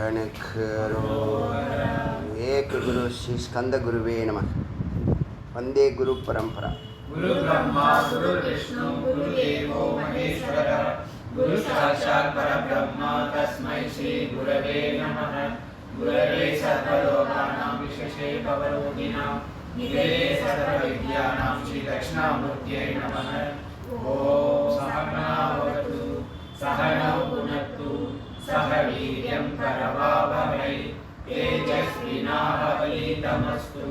एक गुरु श्री स्कंद गुरुवे नमः। वंदे गुरु परंपरा। गुरु ब्रह्मा गुरु विष्णु गुरुदेवो महेश्वर गुरु साक्षात् परब्रह्म तस्मै श्री गुरवे नमः। गुरवे सर्वलोकानां विशेषे भवरोगिणां निधये सर्वविद्यानां श्री दक्षिणामूर्त्यै नमः। ओम सहना भवतु सहनौ भुनक्तु सह वीर्यं करवावहै तेजस्विनावधीतमस्तु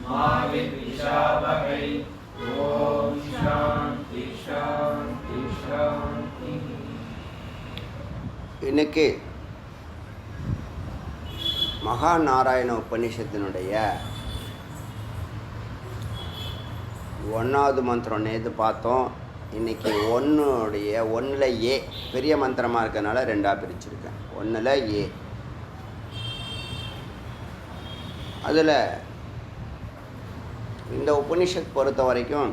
मा विद्विषावहै। ओम शांति शांति शांति। இன்னைக்கு மகாநாராயண உபநிஷத்தினுடைய 1வது மந்திரம் நேற்று பார்த்தோம். இன்றைக்கி ஒன்றில் ஏ பெரிய மந்திரமாக இருக்கிறதுனால 2ஆக பிரிச்சுருக்கேன். 1ல் ஏ. அதில் இந்த உபனிஷத் பொறுத்த வரைக்கும்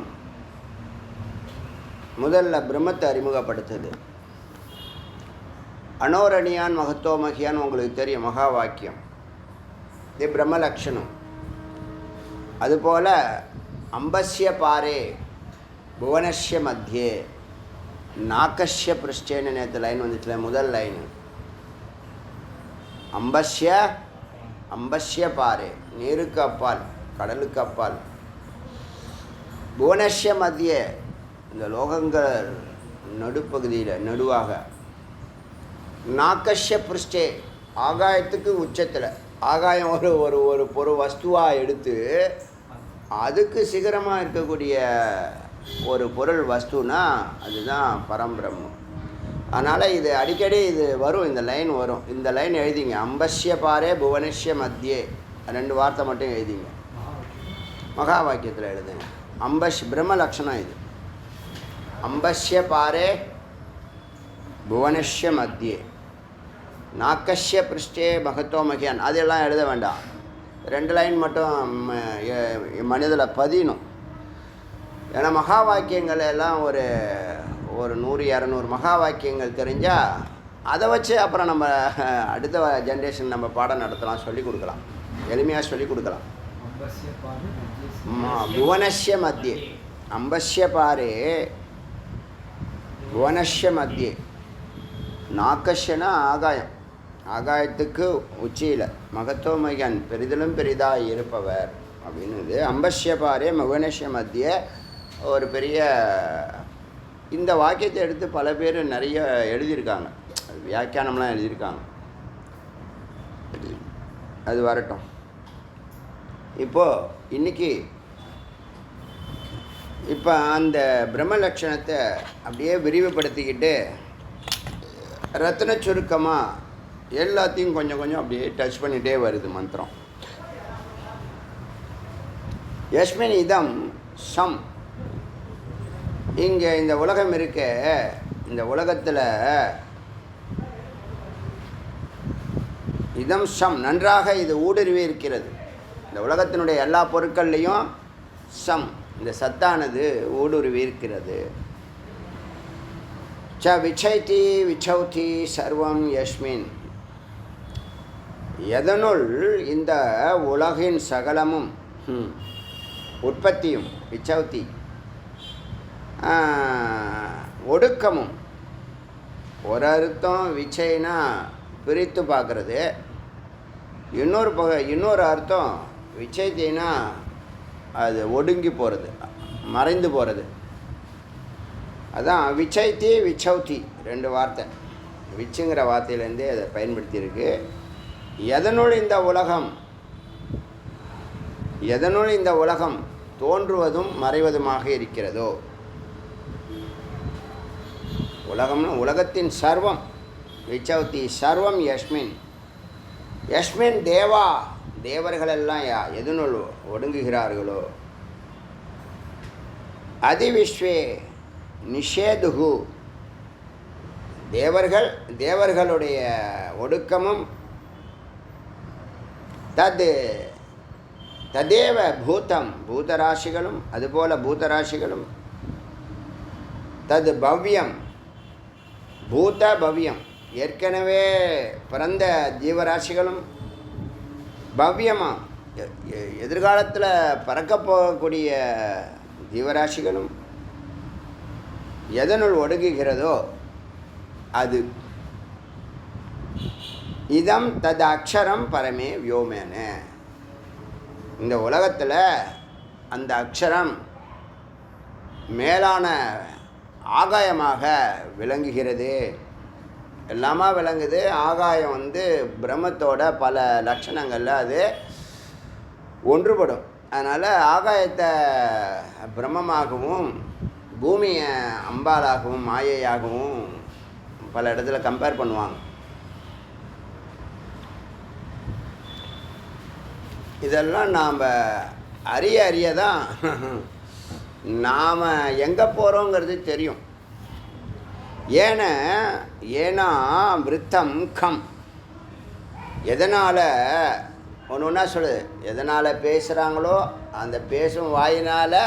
முதல்ல பிரம்மத்தை அறிமுகப்படுத்துது. அனோரணியான் மகத்தோமகியான்னு உங்களுக்கு தெரியும், மகா வாக்கியம். இது பிரம்ம லக்ஷணம். அதுபோல் அம்பஸ்ய பாரே புவனஸ்ய மத்தியே நாக்கஸ்ய பிருஷ்டேன்னு நேற்று லைன் வந்துச்சுல, முதல் லைனு. அம்பஸ்ய பாரே, நீருக்கு அப்பால், கடலுக்கு அப்பால். புவனஸ்ய மத்தியே, இந்த லோகங்கள் நடுப்பகுதியில் நடுவாக. நாக்கஸ்ய பிருஷ்டே, ஆகாயத்துக்கு உச்சத்தில். ஆகாயம் ஒரு வஸ்துவாக எடுத்து அதுக்கு சிகரமாக இருக்கக்கூடிய ஒரு பொருள் வஸ்துனா அதுதான் பரம்பிரம்மம். அதனால் இது அடிக்கடி இது வரும், இந்த லைன் வரும். இந்த லைன் எழுதிங்க, அம்பஸ்ய பாரே புவனஸ்ய மத்தியே. 2 வார்த்தை மட்டும் எழுதிங்க, மகா வாக்கியத்தில் எழுதுங்க. பிரம்ம லக்ஷணம் இது. அம்பஸ்ய பாரே புவனஸ்ய மத்தியே நாக்கஸ்ய பிருஷ்டே மகத்தோமகியான். அதெல்லாம் எழுத வேண்டாம், 2 லைன் மட்டும் மனிதில் பதியணும். ஏன்னா மகா வாக்கியங்கள் எல்லாம் ஒரு 100-200 மகா வாக்கியங்கள் தெரிஞ்சால் அதை வச்சு அப்புறம் நம்ம அடுத்த ஜென்ரேஷன் நம்ம பாடம் நடத்தலாம், சொல்லிக் கொடுக்கலாம், எளிமையாக சொல்லிக் கொடுக்கலாம். புவனஸ்ய மத்தியே, அம்பஸ்ய பாரே புவனஸ்ய மத்தியே. நாக்கஷ்யனா ஆகாயம், ஆகாயத்துக்கு உச்சியில். மகத்தோமகன், பெரிதிலும் பெரிதாக இருப்பவர் அப்படின்னு. அம்பஸ்ய பாரே புவனஸ்ய மத்தியே ஒரு பெரிய. இந்த வாக்கியத்தை எடுத்து பல பேர் நிறைய எழுதியிருக்காங்க, வியாக்கியானம்லாம் எழுதியிருக்காங்க. அது வரட்டும். இப்போது இன்றைக்கி இப்போ அந்த பிரம்ம லட்சணத்தை அப்படியே விரிவுபடுத்திக்கிட்டு ரத்ன சுருக்கமாக எல்லாத்தையும் கொஞ்சம் கொஞ்சம் அப்படியே டச் பண்ணிகிட்டே வருது மந்திரம். யஸ்மின் இதம் சம். இங்கே இந்த உலகம் இருக்க, இந்த உலகத்தில் இதம் சம், நன்றாக இது ஊடுருவி இருக்கிறது. இந்த உலகத்தினுடைய எல்லா பொருட்கள்லேயும் சம், இந்த சத்தானது ஊடுருவி இருக்கிறது. ச விச்சைதி விச்சௌதி சர்வம் யஸ்மின். எதனுள் இந்த உலகின் சகலமும் உற்பத்தியும், விச்சௌதி ஒடுக்கமும். ஒரு அர்த்தம் விச்சைனா பிரித்து பார்க்குறது, இன்னொரு அர்த்தம் விச்சைத்தினா அது ஒடுங்கி போகிறது, மறைந்து போகிறது. அதான் விச்சைத்தி விச்சௌதி 2 வார்த்தை, விச்சுங்கிற வார்த்தையிலேருந்தே அதை பயன்படுத்தியிருக்கு. எதனுள் இந்த உலகம் தோன்றுவதும் மறைவதுமாக இருக்கிறதோ. உலகம்னு உலகத்தின் சர்வம், விச்சௌதி சர்வம் யஸ்மின். யஸ்மின் தேவா, தேவர்களெல்லாம் எதனுள் ஒடுங்குகிறார்களோ. அதிவிஸ்வே நிஷேதுகு, தேவர்களுடைய ஒடுக்கமும். ததேவ பூதம், பூதராசிகளும், அதுபோல பூதராசிகளும். தது பவ்யம், பூத பவ்யம், ஏற்கனவே பிறந்த ஜீவராசிகளும் பவ்யமாக எதிர்காலத்தில் பறக்க போகக்கூடிய ஜீவராசிகளும் எதனுள் ஒடுங்குகிறதோ அது இதம் தது அக்ஷரம் பரமே வியோமேன. இந்த உலகத்தில் அந்த அக்ஷரம் மேலான ஆகாயமாக விளங்குகிறது. எல்லாமா விளங்குது. ஆகாயம் வந்து பிரம்மத்தோட பல லட்சணங்களில் அது ஒன்றுபடும். அதனால் ஆகாயத்தை பிரம்மமாகவும் பூமியை அம்பாலாகவும் மாயையாகவும் பல இடத்துல கம்பேர் பண்ணுவாங்க. இதெல்லாம் நாம் அறிய தான் நாம் எங்கே போகிறோங்கிறது தெரியும். ஏன்னா விருத்தம் கம். எதனால் ஒன்று ஒன்றா சொல்லுது. எதனால் பேசுகிறாங்களோ அந்த பேசும் வாயினால்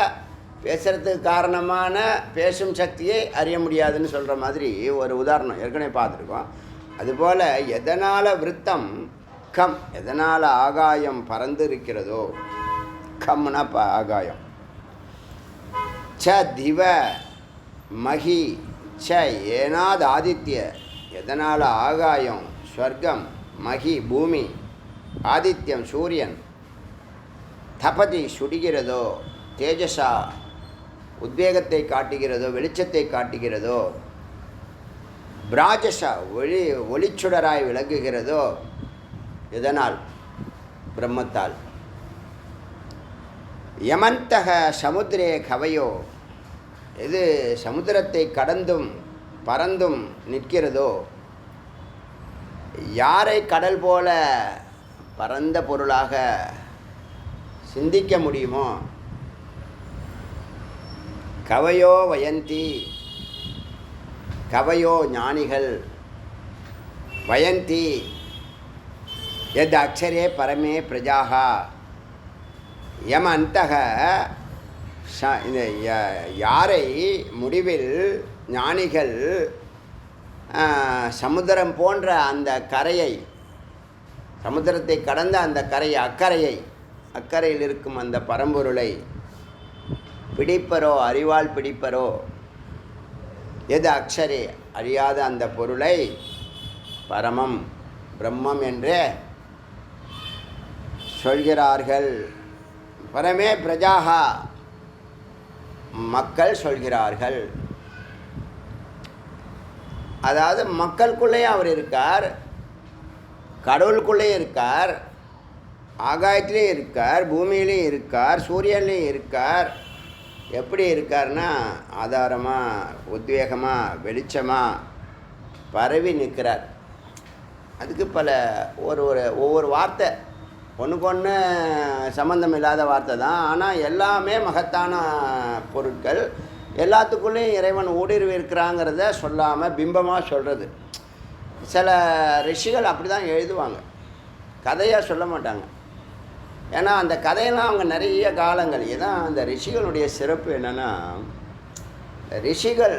பேசுகிறதுக்கு காரணமான பேசும் சக்தியை அறிய முடியாதுன்னு சொல்கிற மாதிரி ஒரு உதாரணம் ஏற்கனவே பார்த்துருக்கோம். அதுபோல் எதனால் விருத்தம் கம், எதனால் ஆகாயம் பறந்து இருக்கிறதோ, கம்னா ஆகாயம். ச திவ மகி ச ஏனாத் ஆதித்ய, எதனால் ஆகாயம் ஸ்வர்க்கம், மகி பூமி, ஆதித்யம் சூரியன், தபதி சுடுகிறதோ, தேஜஸா உத்வேகத்தை காட்டுகிறதோ, வெளிச்சத்தை காட்டுகிறதோ, பிராஜஸா ஒளிச்சுடராய் விளங்குகிறதோ, எதனால்? பிரம்மத்தால். யமந்தக சமுத்திரே கவையோ, எது சமுத்திரத்தை கடந்தும் பறந்தும் நிற்கிறதோ, யாரை கடல் போல பரந்த பொருளாக சிந்திக்க முடியுமோ, கவையோ வயந்தி, கவையோ ஞானிகள், வயந்தி எத் அக்ஷரே பரமே பிரஜாகா, யம அந்தக யாரை முடிவில் ஞானிகள் சமுத்திரம் போன்ற அந்த கரையை, சமுத்திரத்தை கடந்த அந்த கரையை, அக்கறையில் இருக்கும் அந்த பரம்பொருளை பிடிப்பரோ, அறிவால் பிடிப்பரோ, எது அக்ஷரே அறியாத அந்த பொருளை பரமம் பிரம்மம் என்று சொல்கிறார்கள். பரமே பிரஜாகா மக்கள் சொல்கிறார்கள். அதாவது மக்களுக்குள்ளேயும் அவர் இருக்கார், கடவுளுக்குள்ளேயும் இருக்கார், ஆகாயத்திலையும் இருக்கார், பூமியிலையும் இருக்கார், சூரியன்லேயும் இருக்கார். எப்படி இருக்கார்னா ஆதாரமாக, உத்வேகமாக, வெளிச்சமாக பரவி நிற்கிறார். அதுக்கு பல ஒவ்வொரு வார்த்தை ஒன்றுக்கு ஒன்று சம்மந்தம் இல்லாத வார்த்தை தான். ஆனால் எல்லாமே மகத்தான பொருட்கள். எல்லாத்துக்குள்ளேயும் இறைவன் ஊடுருவி இருக்கிறாங்கிறத சொல்லாமல் பிம்பமாக சொல்கிறது. சில ரிஷிகள் அப்படி தான் எழுதுவாங்க, கதையாக சொல்ல மாட்டாங்க. ஏன்னா அந்த கதையெல்லாம் அவங்க நிறைய காலங்கள். இதான் அந்த ரிஷிகளுடைய சிறப்பு. என்னென்னா, ரிஷிகள்,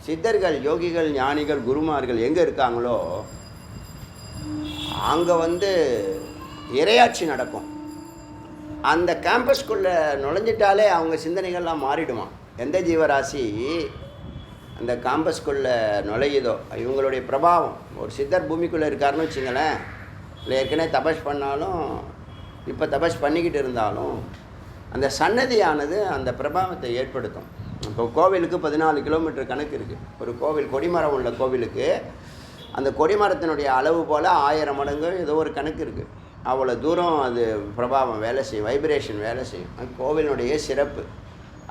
சித்தர்கள், யோகிகள், ஞானிகள், குருமார்கள் எங்கே இருக்காங்களோ அங்கே இறையாட்சி நடக்கும். அந்த கேம்பஸ்குள்ளே நுழைஞ்சிட்டாலே அவங்க சிந்தனைகள்லாம் மாறிடுமா. எந்த ஜீவராசி அந்த கேம்பஸ்குள்ளே நுழையுதோ இவங்களுடைய பிரபாவம். ஒரு சித்தர் பூமிக்குள்ளே இருக்காருன்னு வச்சுங்களேன், இல்லை ஏற்கனவே தபஸ் பண்ணாலும் இப்போ தபஸ் பண்ணிக்கிட்டு இருந்தாலும் அந்த சன்னதியானது அந்த பிரபாவத்தை ஏற்படுத்தும். இப்போ கோவிலுக்கு 14 கிலோமீட்டர் கணக்கு இருக்குது. ஒரு கோவில், கொடிமரம் உள்ள கோவிலுக்கு அந்த கொடிமரத்தினுடைய அளவு போல் 1000 மடங்கு ஏதோ ஒரு கணக்கு இருக்குது. அவ்வளோ தூரம் அது பிரபாவம் வேலை செய்யும், வைப்ரேஷன் வேலை செய்யும். அது கோவிலுடைய சிறப்பு.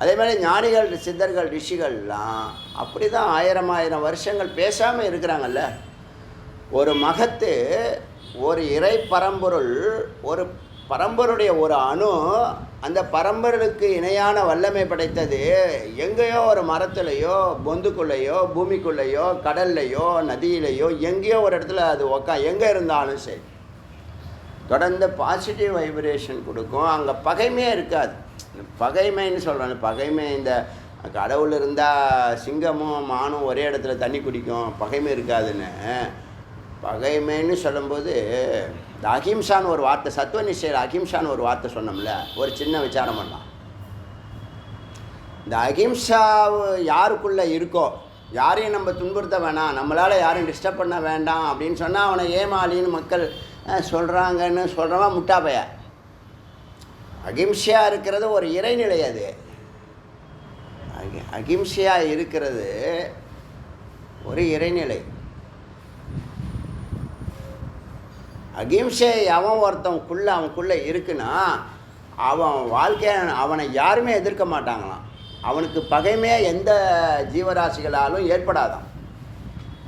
அதே மாதிரி ஞானிகள், சித்தர்கள், ரிஷிகள்லாம் அப்படி தான் 1000 வருஷங்கள் பேசாமல் இருக்கிறாங்கல்ல. ஒரு மகத்து, ஒரு இறை பரம்பொருள், ஒரு பரம்பொருடைய ஒரு அணு, அந்த பரம்பொருளுக்கு இணையான வல்லமை படைத்தது எங்கேயோ ஒரு மரத்துலையோ, பொந்துக்குள்ளேயோ, பூமிக்குள்ளேயோ, கடல்லையோ, நதியிலையோ, எங்கேயோ ஒரு இடத்துல அது எங்கே இருந்தாலும் சரி தொடர்ந்து பாசிட்டிவ் வைப்ரேஷன் கொடுக்கும். அங்கே பகைமையே இருக்காது. பகைமைன்னு சொல்கிறேன். பகைமை இந்த கடவுள் இருந்தால் சிங்கமும் மானும் ஒரே இடத்துல தண்ணி குடிக்கும், பகைமை இருக்காதுன்னு. பகைமைன்னு சொல்லும்போது இந்த அஹிம்சான்னு ஒரு வார்த்தை, சத்துவ நிச்சயில் அஹிம்சான்னு ஒரு வார்த்தை சொன்னோம்ல, ஒரு சின்ன விசாரம் பண்ணலாம். இந்த அஹிம்சா யாருக்குள்ளே இருக்கோ, யாரையும் நம்ம துன்புறுத்த வேணாம், நம்மளால் யாரையும் டிஸ்டர்ப் பண்ண வேண்டாம் அப்படின்னு சொன்னால் அவனை ஏமாலின்னு மக்கள் சொல்கிறாங்கன்னு சொல்கிறவன் முட்டாப்பைய. அகிம்சையாக இருக்கிறது ஒரு இறைநிலை. அது அகிம்சையாக இருக்கிறது ஒரு இறைநிலை. அகிம்சை அவனுக்குள்ளே இருக்குன்னா அவன் வாழ்க்கையை அவனை யாருமே எதிர்க்க மாட்டாங்களாம். அவனுக்கு பகைமையே எந்த ஜீவராசிகளாலும் ஏற்படாதான்.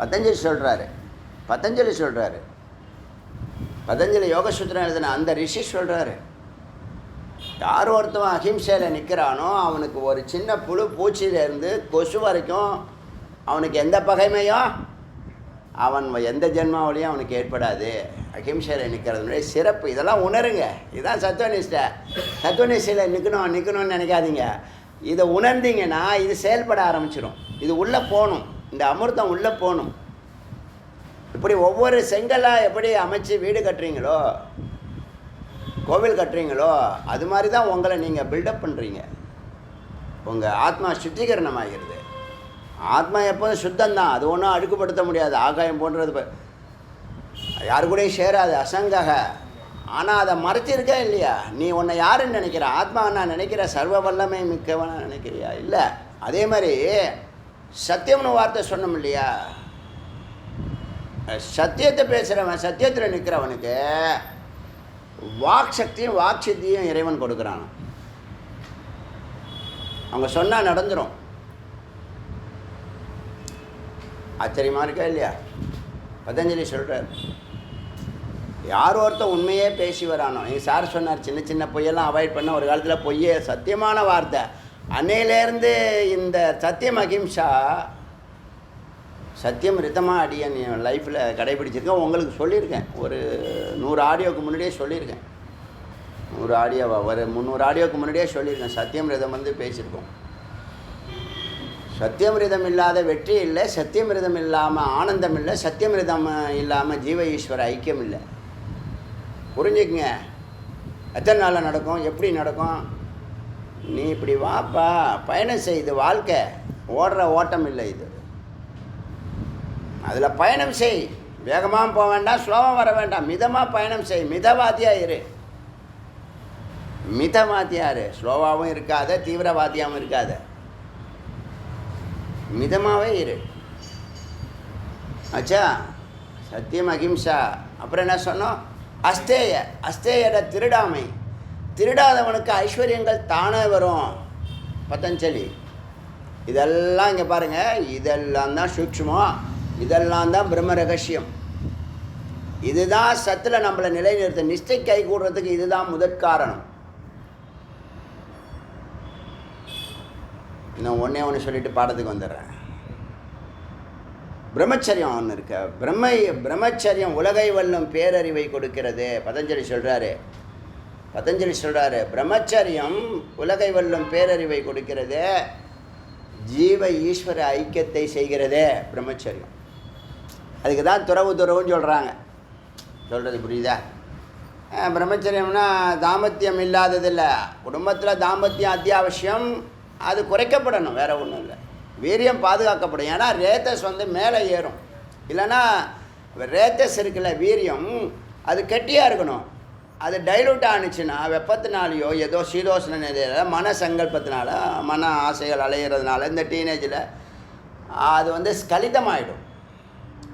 பதஞ்சலி சொல்கிறாரு, பதஞ்சலி யோகசூத்திரம் எழுதின அந்த ரிஷி சொல்கிறாரு, யார் ஒருத்தவன் அஹிம்சையில் நிற்கிறானோ அவனுக்கு ஒரு சின்ன புழு பூச்சியிலேருந்து கொசு வரைக்கும் அவனுக்கு எந்த பகைமையும் அவன் எந்த ஜென்மாவிலையும் அவனுக்கு ஏற்படாது. அஹிம்சையில் நிற்கிறதுனுடைய சிறப்பு இதெல்லாம் உணருங்க. இதுதான் சத்துவநிஷ்டை. சத்துவநிஷ்டையில் நிற்கணும்னு நினைக்காதீங்க. இதை உணர்ந்தீங்கன்னா இது செயல்பட ஆரம்பிச்சிடும். இது உள்ளே போகணும், இந்த அமிர்தம் உள்ளே போகணும். இப்படி ஒவ்வொரு செங்கலாக எப்படி அமைச்சு வீடு கட்டுறீங்களோ, கோவில் கட்டுறீங்களோ, அது மாதிரி தான் உங்களை நீங்கள் பில்டப் பண்ணுறீங்க. உங்கள் ஆத்மா சுத்திகரணம் ஆகிறது. ஆத்மா எப்போதும் சுத்தம்தான், அது ஒன்றும் அழுக்குப்படுத்த முடியாது. ஆகாயம் போன்றது யாரு கூடயும் சேராது, அசங்கக. ஆனால் அதை மறைச்சிருக்கா இல்லையா? நீ உன்னை யாருன்னு நினைக்கிற? ஆத்மா நான் நினைக்கிற சர்வ வல்லமை மிக்கவனா நினைக்கிறியா? இல்லை. அதே மாதிரி சத்தியம்னு வார்த்தை சொன்னோம் இல்லையா? சத்தியத்தை பேசுகிறவன், சத்தியத்தில் நிற்கிறவனுக்கு வாக் சக்தியும் வாக் சித்தியும் இறைவன் கொடுக்குறான். அவங்க சொன்னால் நடந்துடும். ஆச்சரியமாக இருக்கா இல்லையா? பதஞ்சலி சொல்கிறார், யார் ஒருத்தர் உண்மையே பேசி வரானோ, எங்கள் சார் சொன்னார், சின்ன சின்ன பொய்யெல்லாம் அவாய்ட் பண்ண. ஒரு காலத்தில் பொய்யே சத்தியமான வார்த்தை. அன்னையிலேருந்து இந்த சத்தியம் அகிம்சா, சத்தியம் ரிதமாக அடியன் என் லைஃப்பில் கடைபிடிச்சிருக்கேன். உங்களுக்கு சொல்லியிருக்கேன், ஒரு 100 ஆடியோவுக்கு முன்னாடியே சொல்லியிருக்கேன். 100 ஆடியோவா, ஒரு 300 ஆடியோவுக்கு முன்னாடியே சொல்லியிருக்கேன். சத்தியம் ரிதம் வந்து பேசியிருக்கோம். சத்தியம் ரிதம் இல்லாத வெற்றி இல்லை, சத்தியம் ரிதம் இல்லாமல் ஆனந்தம் இல்லை, சத்தியம் ரிதம் இல்லாமல் ஜீவ ஈஸ்வர ஐக்கியம் இல்லை. புரிஞ்சுக்குங்க. எத்தனை நாளில் நடக்கும், எப்படி நடக்கும்? நீ இப்படி வாப்பா, பயணம் செய்து வாழ்க்கை ஓடுற ஓட்டம் இல்லை இது. அதில் பயணம் செய். வேகமாக போக வேண்டாம், ஸ்லோவாக வர வேண்டாம், மிதமாக பயணம் செய். மிதவாதியாக இரு, மிதவாதியாரு. ஸ்லோவாகவும் இருக்காத, தீவிரவாதியாகவும் இருக்காத, மிதமாகவே இரு. ஆச்சா? சத்தியம் அகிம்சா. அப்புறம் என்ன சொன்னோம்? அஸ்தேய. அஸ்தேயட திருடாமை. திருடாதவனுக்கு ஐஸ்வர்யங்கள் தானே வரும். பதஞ்சலி இதெல்லாம் இங்கே பாருங்கள், இதெல்லாம் தான் சூட்சுமம், இதெல்லாம் தான் பிரம்ம ரகசியம். இதுதான் சத்தில் நம்மளை நிலைநிறுத்த, நிஷ்டை கை கூடுறதுக்கு இதுதான் முதற்காரணம். இன்னும் ஒன்று சொல்லிட்டு பாடத்துக்கு வந்துடுறேன். பிரம்மச்சரியம் ஒன்று இருக்க. பிரம்மச்சரியம் உலகை வெல்லும் பேரறிவை கொடுக்கிறது. பதஞ்சலி சொல்கிறாரு, பிரம்மச்சரியம் உலகை வெல்லும் பேரறிவை கொடுக்கிறது, ஜீவ ஈஸ்வர ஐக்கியத்தை செய்கிறதே பிரம்மச்சரியம். அதுக்கு தான் துறவுன்னு சொல்கிறாங்க. சொல்கிறது புரியுதா? பிரம்மச்சரியம்னா தாம்பத்தியம் இல்லாததில்லை. குடும்பத்தில் தாம்பத்தியம் அத்தியாவசியம், அது குறைக்கப்படணும், வேறு ஒன்றும் இல்லை. வீரியம் பாதுகாக்கப்படும். ஏன்னா ரேத்தஸ் வந்து மேலே ஏறும். இல்லைன்னா ரேத்தஸ் இருக்குல்ல, வீரியம், அது கெட்டியாக இருக்கணும். அது டைலூட் ஆணுச்சுன்னா வெப்பத்தினாலேயோ ஏதோ சீதோஷ்ண நிலையில் மன சங்கல்பத்தினால, மன ஆசைகள் அலையிறதுனால இந்த டீனேஜில் அது வந்து ஸ்கலிதமாகிடும்.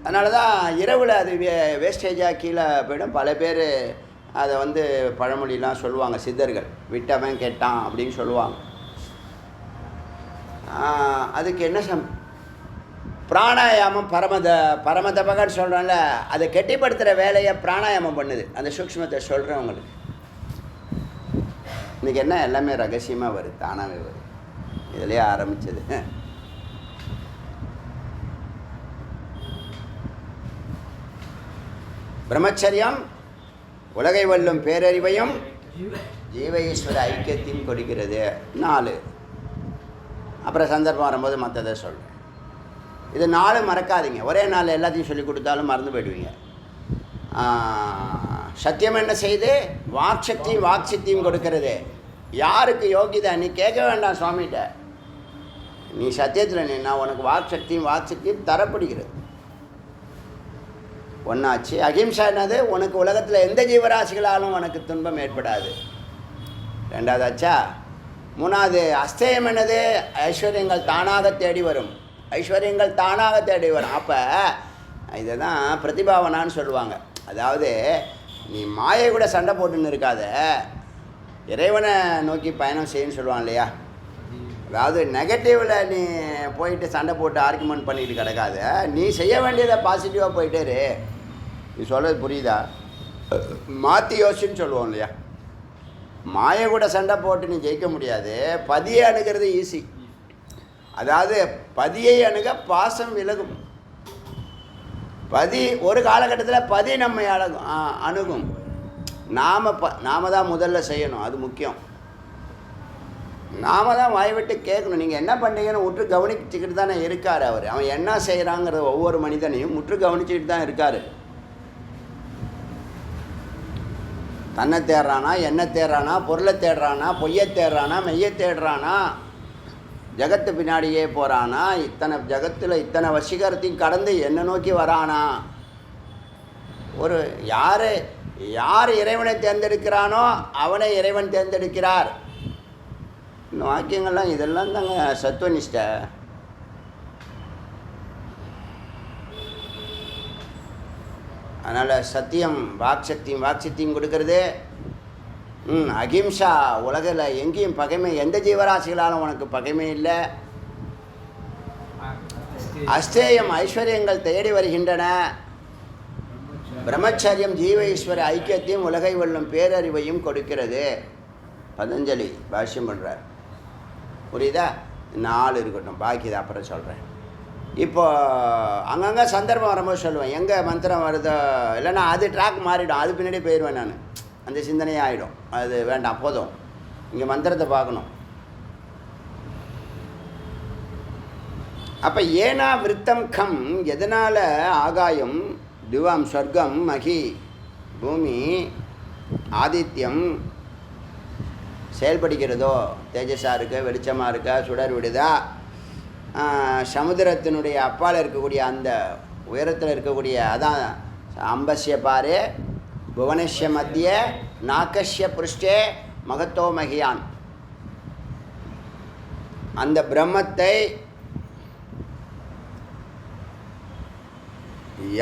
அதனால தான் இரவில் அது வேஸ்டேஜாக கீழே போயிடும். பல பேர் அதை வந்து பழமொழிலாம் சொல்லுவாங்க, சித்தர்கள், விட்டவன் கெட்டான் அப்படின்னு சொல்லுவாங்க. அதுக்கு என்ன பிராணாயாமம் பரமதபகன்னு சொல்கிறோம்ல, அதை கெட்டிப்படுத்துகிற வேலையை பிராணாயாமம் பண்ணுது. அந்த சூக்ஷ்மத்தை சொல்கிறேன் உங்களுக்கு. இன்றைக்கி என்ன எல்லாமே ரகசியமாக வருது, தானாகவே வருது. இதுலேயே ஆரம்பித்தது. பிரம்மச்சரியம் உலகை வெல்லும் பேரறிவையும் ஜீவ ஈஸ்வர ஐக்கியத்தையும் கொடுக்கிறது. 4 அப்புறம் சந்தர்ப்பம் வரும்போது மற்றதை சொல்கிறேன். இது நாளும் மறக்காதீங்க. ஒரே நாள் எல்லாத்தையும் சொல்லி கொடுத்தாலும் மறந்து போயிடுவீங்க. சத்தியம் என்ன செய்து வாக்சக்தியும் கொடுக்கறது. யாருக்கு யோகிதா? நீ கேட்க வேண்டாம் சுவாமிகிட்ட. நீ சத்தியத்தில் நின்னா உனக்கு வாக்சக்தியும் தரப்படுகிறது. ஒன்றாச்சு. அகிம்சா என்னது? உனக்கு உலகத்தில் எந்த ஜீவராசிகளாலும் உனக்கு துன்பம் ஏற்படாது. ரெண்டாவது ஆச்சா. மூணாவது அஸ்தேயம் என்னது? ஐஸ்வர்யங்கள் தானாக தேடி வரும். அப்போ இதை தான் பிரதிபாவனான்னு சொல்லுவாங்க. அதாவது நீ மாயை கூட சண்டை போட்டுன்னு இருக்காத, இறைவனை நோக்கி பயணம் செய்யன்னு சொல்லுவான் இல்லையா? அதாவது நெகட்டிவில் நீ போயிட்டு சண்டை போட்டு ஆர்குமெண்ட் பண்ணிட்டு கிடக்காத, நீ செய்ய வேண்டியதை பாசிட்டிவாக போயிட்டே இரு. நீ சொல்கிறது புரியுதா? மாற்றி யோசிச்சுன்னு சொல்லுவோம் இல்லையா? மாயை கூட சண்டை போட்டு நீ ஜெயிக்க முடியாது. பதியை அணுகிறது ஈஸி. அதாவது பதியை அணுக பாசம் விலகும். பதி ஒரு காலகட்டத்தில் பதி நம்மை அணுகும். நாம தான் முதல்ல செய்யணும். அது முக்கியம். நாம தான் வாய் விட்டு கேட்கணும். நீங்கள் என்ன பண்ணுறீங்கன்னு உற்று கவனிச்சுக்கிட்டு தானே இருக்கார் அவர். அவன் என்ன செய்கிறாங்கிற ஒவ்வொரு மனிதனையும் முற்று கவனிச்சுக்கிட்டு தான் இருக்கார். தன்னை தேடுறானா, என்ன தேடுறானா, பொருளை தேடுறானா, பொய்யை தேடுறானா, மெய்யை தேடுறானா, ஜகத்து பின்னாடியே போகிறானா, ஜகத்தில் இத்தனை வசீகரத்தையும் கடந்து என்ன நோக்கி வரானா? யார் இறைவனை தேர்ந்தெடுக்கிறானோ அவனை இறைவன் தேர்ந்தெடுக்கிறார். இந்த வாக்கியங்கள்லாம் இதெல்லாம் தாங்க சத்துவனிஷ்ட. அதனால் சத்தியம் வாக்சக்தியும் கொடுக்கறது. அகிம்சா, உலகில் எங்கேயும் பகைமை, எந்த ஜீவராசிகளாலும் உனக்கு பகைமை இல்லை. அஸ்தேயம், ஐஸ்வர்யங்கள் தேடி வருகின்றன. பிரம்மச்சரியம் ஜீவ ஈஸ்வர ஐக்கியத்தையும் உலகை வெல்லும் பேரறிவையும் கொடுக்கிறது. பதஞ்சலி பாஷ்யம் பண்ணுறார். புரியுதா? 4 இருக்கட்டும், பாக்கி இதை அப்புறம் சொல்கிறேன். இப்போ அங்கங்கே சந்தர்ப்பம் வரும்போது சொல்லுவேன். எங்கே மந்திரம் வருதோ, இல்லைன்னா அது ட்ராக் மாறிடும், அது பின்னாடி போயிடுவேன் நான். அந்த சிந்தனையே ஆகிடும். அது வேண்டாம், போதும். இங்கே மந்திரத்தை பார்க்கணும். அப்போ ஏனா விருத்தம் கம், எதனால் ஆகாயம், திவாம், சொர்க்கம், மகி, பூமி, ஆதித்யம் செயல்படுகிறதோ, தேஜஸாக இருக்க, வெளிச்சமாக இருக்க, சுடர் விடுதா, சமுதிரத்தினுடைய அப்பால் இருக்கக்கூடிய அந்த உயரத்தில் இருக்கக்கூடிய, அதான் அம்பஸ்ய பாரே புவனஸ்ய மத்திய நாகஸ்ய புருஷ்டே மகத்தோ மகியான். அந்த பிரம்மத்தை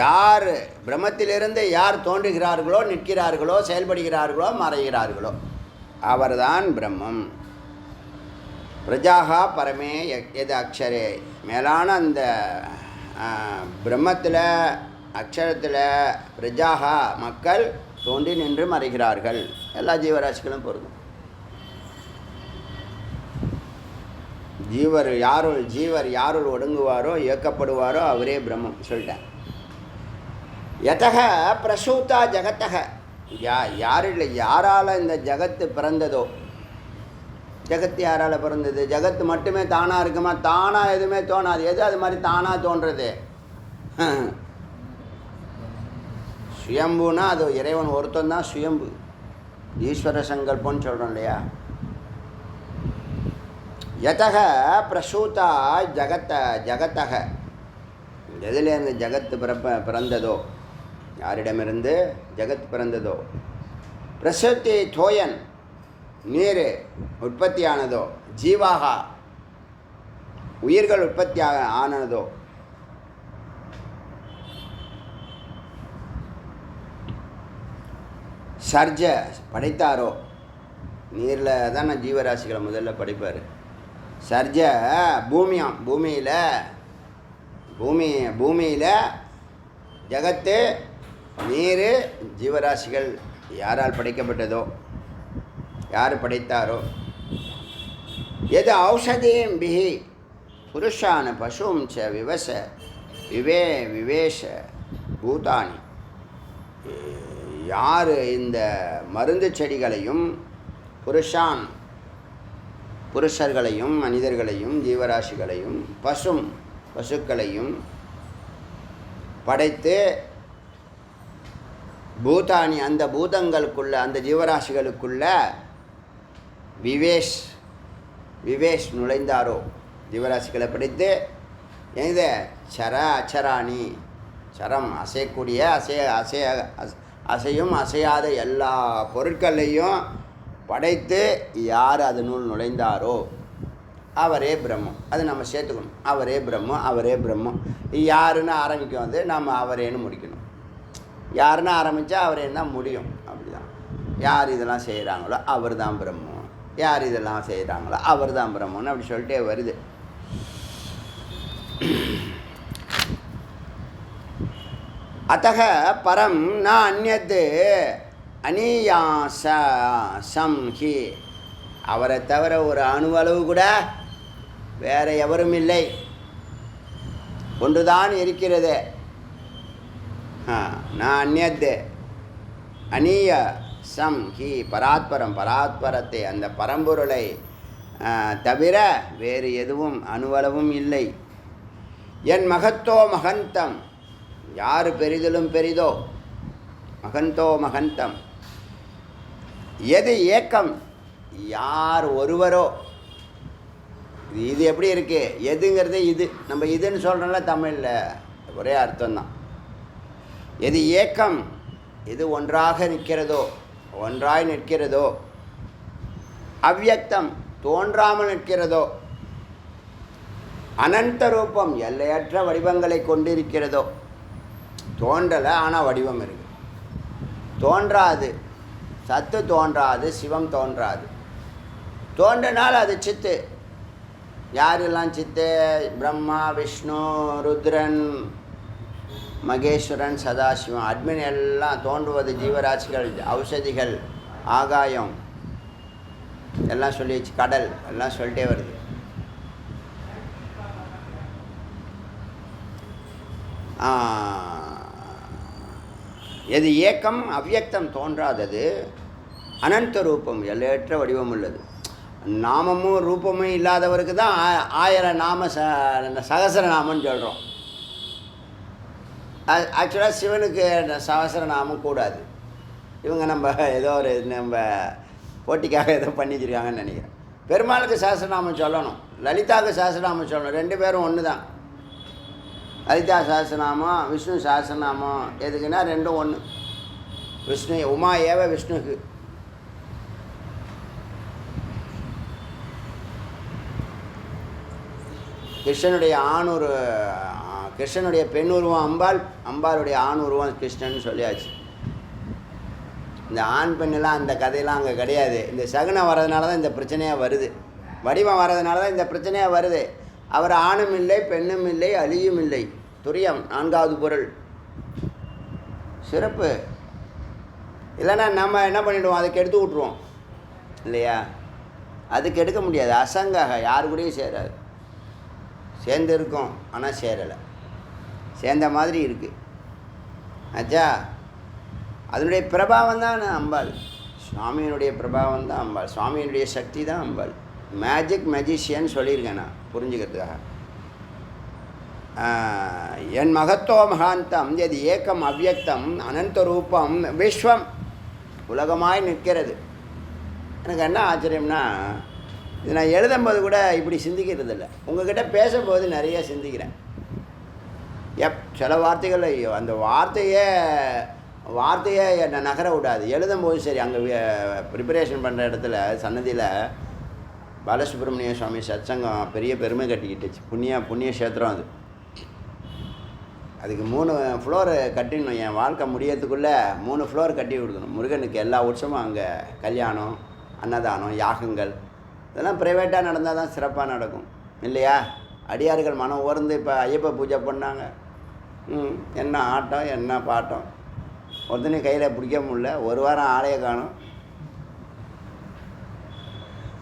யார், பிரம்மத்திலிருந்து யார் தோன்றுகிறார்களோ, நிற்கிறார்களோ, செயல்படுகிறார்களோ, மறைகிறார்களோ அவர்தான் பிரம்மம். பிரஜாகா பரமே எது அக்ஷரே, மேலான அந்த பிரம்மத்தில், அக்ஷரத்தில் பிரஜாகா மக்கள் தோன்றி நின்று மறைகிறார்கள். எல்லா ஜீவராசிகளும் பொருந்தும். ஜீவர் யாருள் ஒடுங்குவாரோ, இயக்கப்படுவாரோ அவரே பிரம்மம் சொல்லிட்டேன். யதக பிரசூதா ஜகத்தக, யாரால் இந்த ஜகத்து பிறந்ததோ, ஜகத்து யாரால் பிறந்தது? ஜகத்து மட்டுமே தானாக இருக்குமா? தானாக எதுவுமே தோணாது. எது அது மாதிரி தானாக தோன்றுறது? சுயம்புனா அது இறைவன் ஒருத்தன் தான் சுயம்பு. ஈஸ்வர சங்கல்பம்னு சொல்கிறோம் இல்லையா? யதக பிரசூதா ஜகத்தக, எதிலேருந்து ஜகத்து பிறந்ததோ, யாரிடமிருந்து ஜகத் பிறந்ததோ, பிரசூதி தோயன், நீர் உற்பத்தியானதோ, ஜீவாகா உயிர்கள் உற்பத்தி ஆனதோ, சர்ஜ படைத்தாரோ, நீரில் தான் ஜீவராசிகளை முதல்ல படைப்பார். சர்ஜ பூமியாம், பூமியில் ஜகத்து, நீர், ஜீவராசிகள் யாரால் படைக்கப்பட்டதோ, யார் படைத்தாரோ. எது ஔஷதியும் பிஹி புருஷான பசும் ச விவேஷ பூதானி, யார் இந்த மருந்து செடிகளையும் புருஷர்களையும் மனிதர்களையும் ஜீவராசிகளையும் பசுக்களையும் படைத்து பூதானி அந்த பூதங்களுக்குள்ள அந்த ஜீவராசிகளுக்குள்ள விவேஷ் நுழைந்தாரோ. ஜீவராசிகளை படைத்து எந்த அச்சராணி சரம் அசையக்கூடிய அசையும் அசையாத எல்லா பொருட்களையும் படைத்து யார் அதனுள் நுழைந்தாரோ அவரே பிரம்மம். அது நம்ம சேர்த்துக்கணும். அவரே பிரம்மம். யாருன்னு ஆரம்பிக்கும் வந்து நம்ம அவரேன்னு முடிக்கணும். யாருன்னு ஆரம்பித்தா அவரேன்னு தான் முடியும். அப்படி தான். யார் இதெல்லாம் செய்கிறாங்களோ அவர் தான் பிரம்மம், யார் இதெல்லாம் செய்கிறாங்களோ அவர் தான் பிரம்மன்னு அப்படி சொல்லிட்டே வருது. அத்தக பரம் ந அந்யத் அனியாசம் ஹி, அவரை தவிர ஒரு அணுவளவு கூட வேற எவரும் இல்லை, ஒன்றுதான் இருக்கிறது. நான் அந்யத் அனிய சம் ஹி, பராத்பரத்தை அந்த பரம்பொருளை தவிர வேறு எதுவும் அணுவளவும் இல்லை. என் மகத்தோ மகந்தம், யார் பெரிதிலும் பெரிதோ மகந்தோ மகந்தம். எது ஏக்கம், யார் ஒருவரோ. இது எப்படி இருக்கு, எதுங்கிறது இது நம்ம இதுன்னு சொல்கிறோம்ல தமிழில், ஒரே அர்த்தம்தான். எது ஏக்கம், எது ஒன்றாக நிற்கிறதோ ஒன்றாய் நிற்கிறதோ, அவ்யக்தம் தோன்றாமல் நிற்கிறதோ, அனந்த ரூபம் எல்லையற்ற வடிவங்களை கொண்டிருக்கிறதோ. தோன்றலை ஆனால் வடிவம் இருக்கு. தோன்றாது, சத்து தோன்றாது, சிவம் தோன்றாது. தோன்றினால் அது சித்து. யாரெல்லாம் சித்து? பிரம்மா, விஷ்ணு, ருத்ரன், மகேஸ்வரன், சதாசிவம், அட்மின் எல்லாம் தோன்றுவது ஜீவராசிகள், ஔஷதிகள், ஆகாயம் எல்லாம் சொல்லிடுச்சு, கடல் எல்லாம் சொல்லிட்டே வருது. எது ஏக்கம் அவ்யக்தம் தோன்றாதது, அனந்த ரூபம் எல்லையற்ற வடிவம் உள்ளது. நாமமும் ரூபமும் இல்லாதவருக்கு தான் 1000 நாம சகசரநாமம்னு சொல்கிறோம். ஆக்சுவலாக சிவனுக்கு சகசரநாமம் கூடாது. இவங்க நம்ம ஏதோ ஒரு நம்ம போட்டிக்காக ஏதோ பண்ணி வச்சுருக்காங்கன்னு நினைக்கிறேன். பெருமாளுக்கு சகசரநாமம் சொல்லணும், லலிதாவுக்கு சகசரநாமம் சொல்லணும். 2 பேரும் ஒன்று தான். லலிதா சகசரநாமம், விஷ்ணு சகசரநாமம். எதுக்குன்னா 2ம் ஒன்று. விஷ்ணு உமா ஏவ விஷ்ணுக்கு. கிருஷ்ணனுடைய ஆணூர், கிருஷ்ணனுடைய பெண் உருவம் அம்பாள், அம்பாளுடைய ஆண் உருவம் கிருஷ்ணன் சொல்லியாச்சு. இந்த ஆண் பெண்ணெல்லாம் அந்த கதையெல்லாம் அங்கே கிடையாது. இந்த சகுனம் வர்றதுனால தான் இந்த பிரச்சனையாக வருது, வடிவம் வர்றதுனால தான் இந்த பிரச்சனையாக வருது. அவர் ஆணும் இல்லை, பெண்ணும் இல்லை, அழியும் இல்லை. துரியம் 4வது பொருள் சிறப்பு. இல்லைன்னா நம்ம என்ன பண்ணிவிடுவோம், அதுக்கு எடுத்து விட்ருவோம் இல்லையா? அதுக்கு எடுக்க முடியாது. அசங்காக யாரு கூடயும் சேராது. சேர்ந்து இருக்கும் ஆனால் சேரலை, சேர்ந்த மாதிரி இருக்குது. ஆச்சா, அதனுடைய பிரபாவம் தான் அம்பாள். சுவாமியினுடைய பிரபாவம் தான் அம்பாள். சுவாமியினுடைய சக்தி தான் அம்பாள். மேஜிஷியன் சொல்லியிருக்கேன் நான் புரிஞ்சுக்கிறதுக்காக. என் மகத்தோ மகாந்தம் எது ஏக்கம் அவ்யக்தம் அனந்த ரூபம் விஸ்வம், உலகமாய் நிற்கிறது. எனக்கு என்ன ஆச்சரியம்னா, இது நான் எழுதும்போது கூட இப்படி சிந்திக்கிறது இல்லை. உங்கள்கிட்ட பேசும்போது நிறைய சிந்திக்கிறேன். சில வார்த்தைகள் அந்த வார்த்தையே என்னை நகர விடாது. எழுதும்போது சரி, அங்கே ப்ரிப்பரேஷன் பண்ணுற இடத்துல சன்னதியில் பாலசுப்ரமணிய சுவாமி சத்சங்கம் பெரிய பெருமை கட்டிக்கிட்டுச்சு. புண்ணிய கஷேத்திரம் அது. அதுக்கு 3 ஃப்ளோரு கட்டிடணும். என் வாழ்க்கை முடியறதுக்குள்ளே 3 ஃப்ளோர் கட்டி கொடுக்கணும். முருகனுக்கு எல்லா உற்சவமும் அங்கே கல்யாணம், அன்னதானம், யாகங்கள் இதெல்லாம் ப்ரைவேட்டாக நடந்தால் தான் சிறப்பாக நடக்கும் இல்லையா? அடியார்கள் மனம் ஓர்ந்து இப்போ ஐயப்ப பூஜை பண்ணாங்க. என்ன ஆட்டம், என்ன பாட்டம். ஒருத்தனையும் கையில் பிடிக்க முடியல. 1 வாரம் ஆலய காணும்.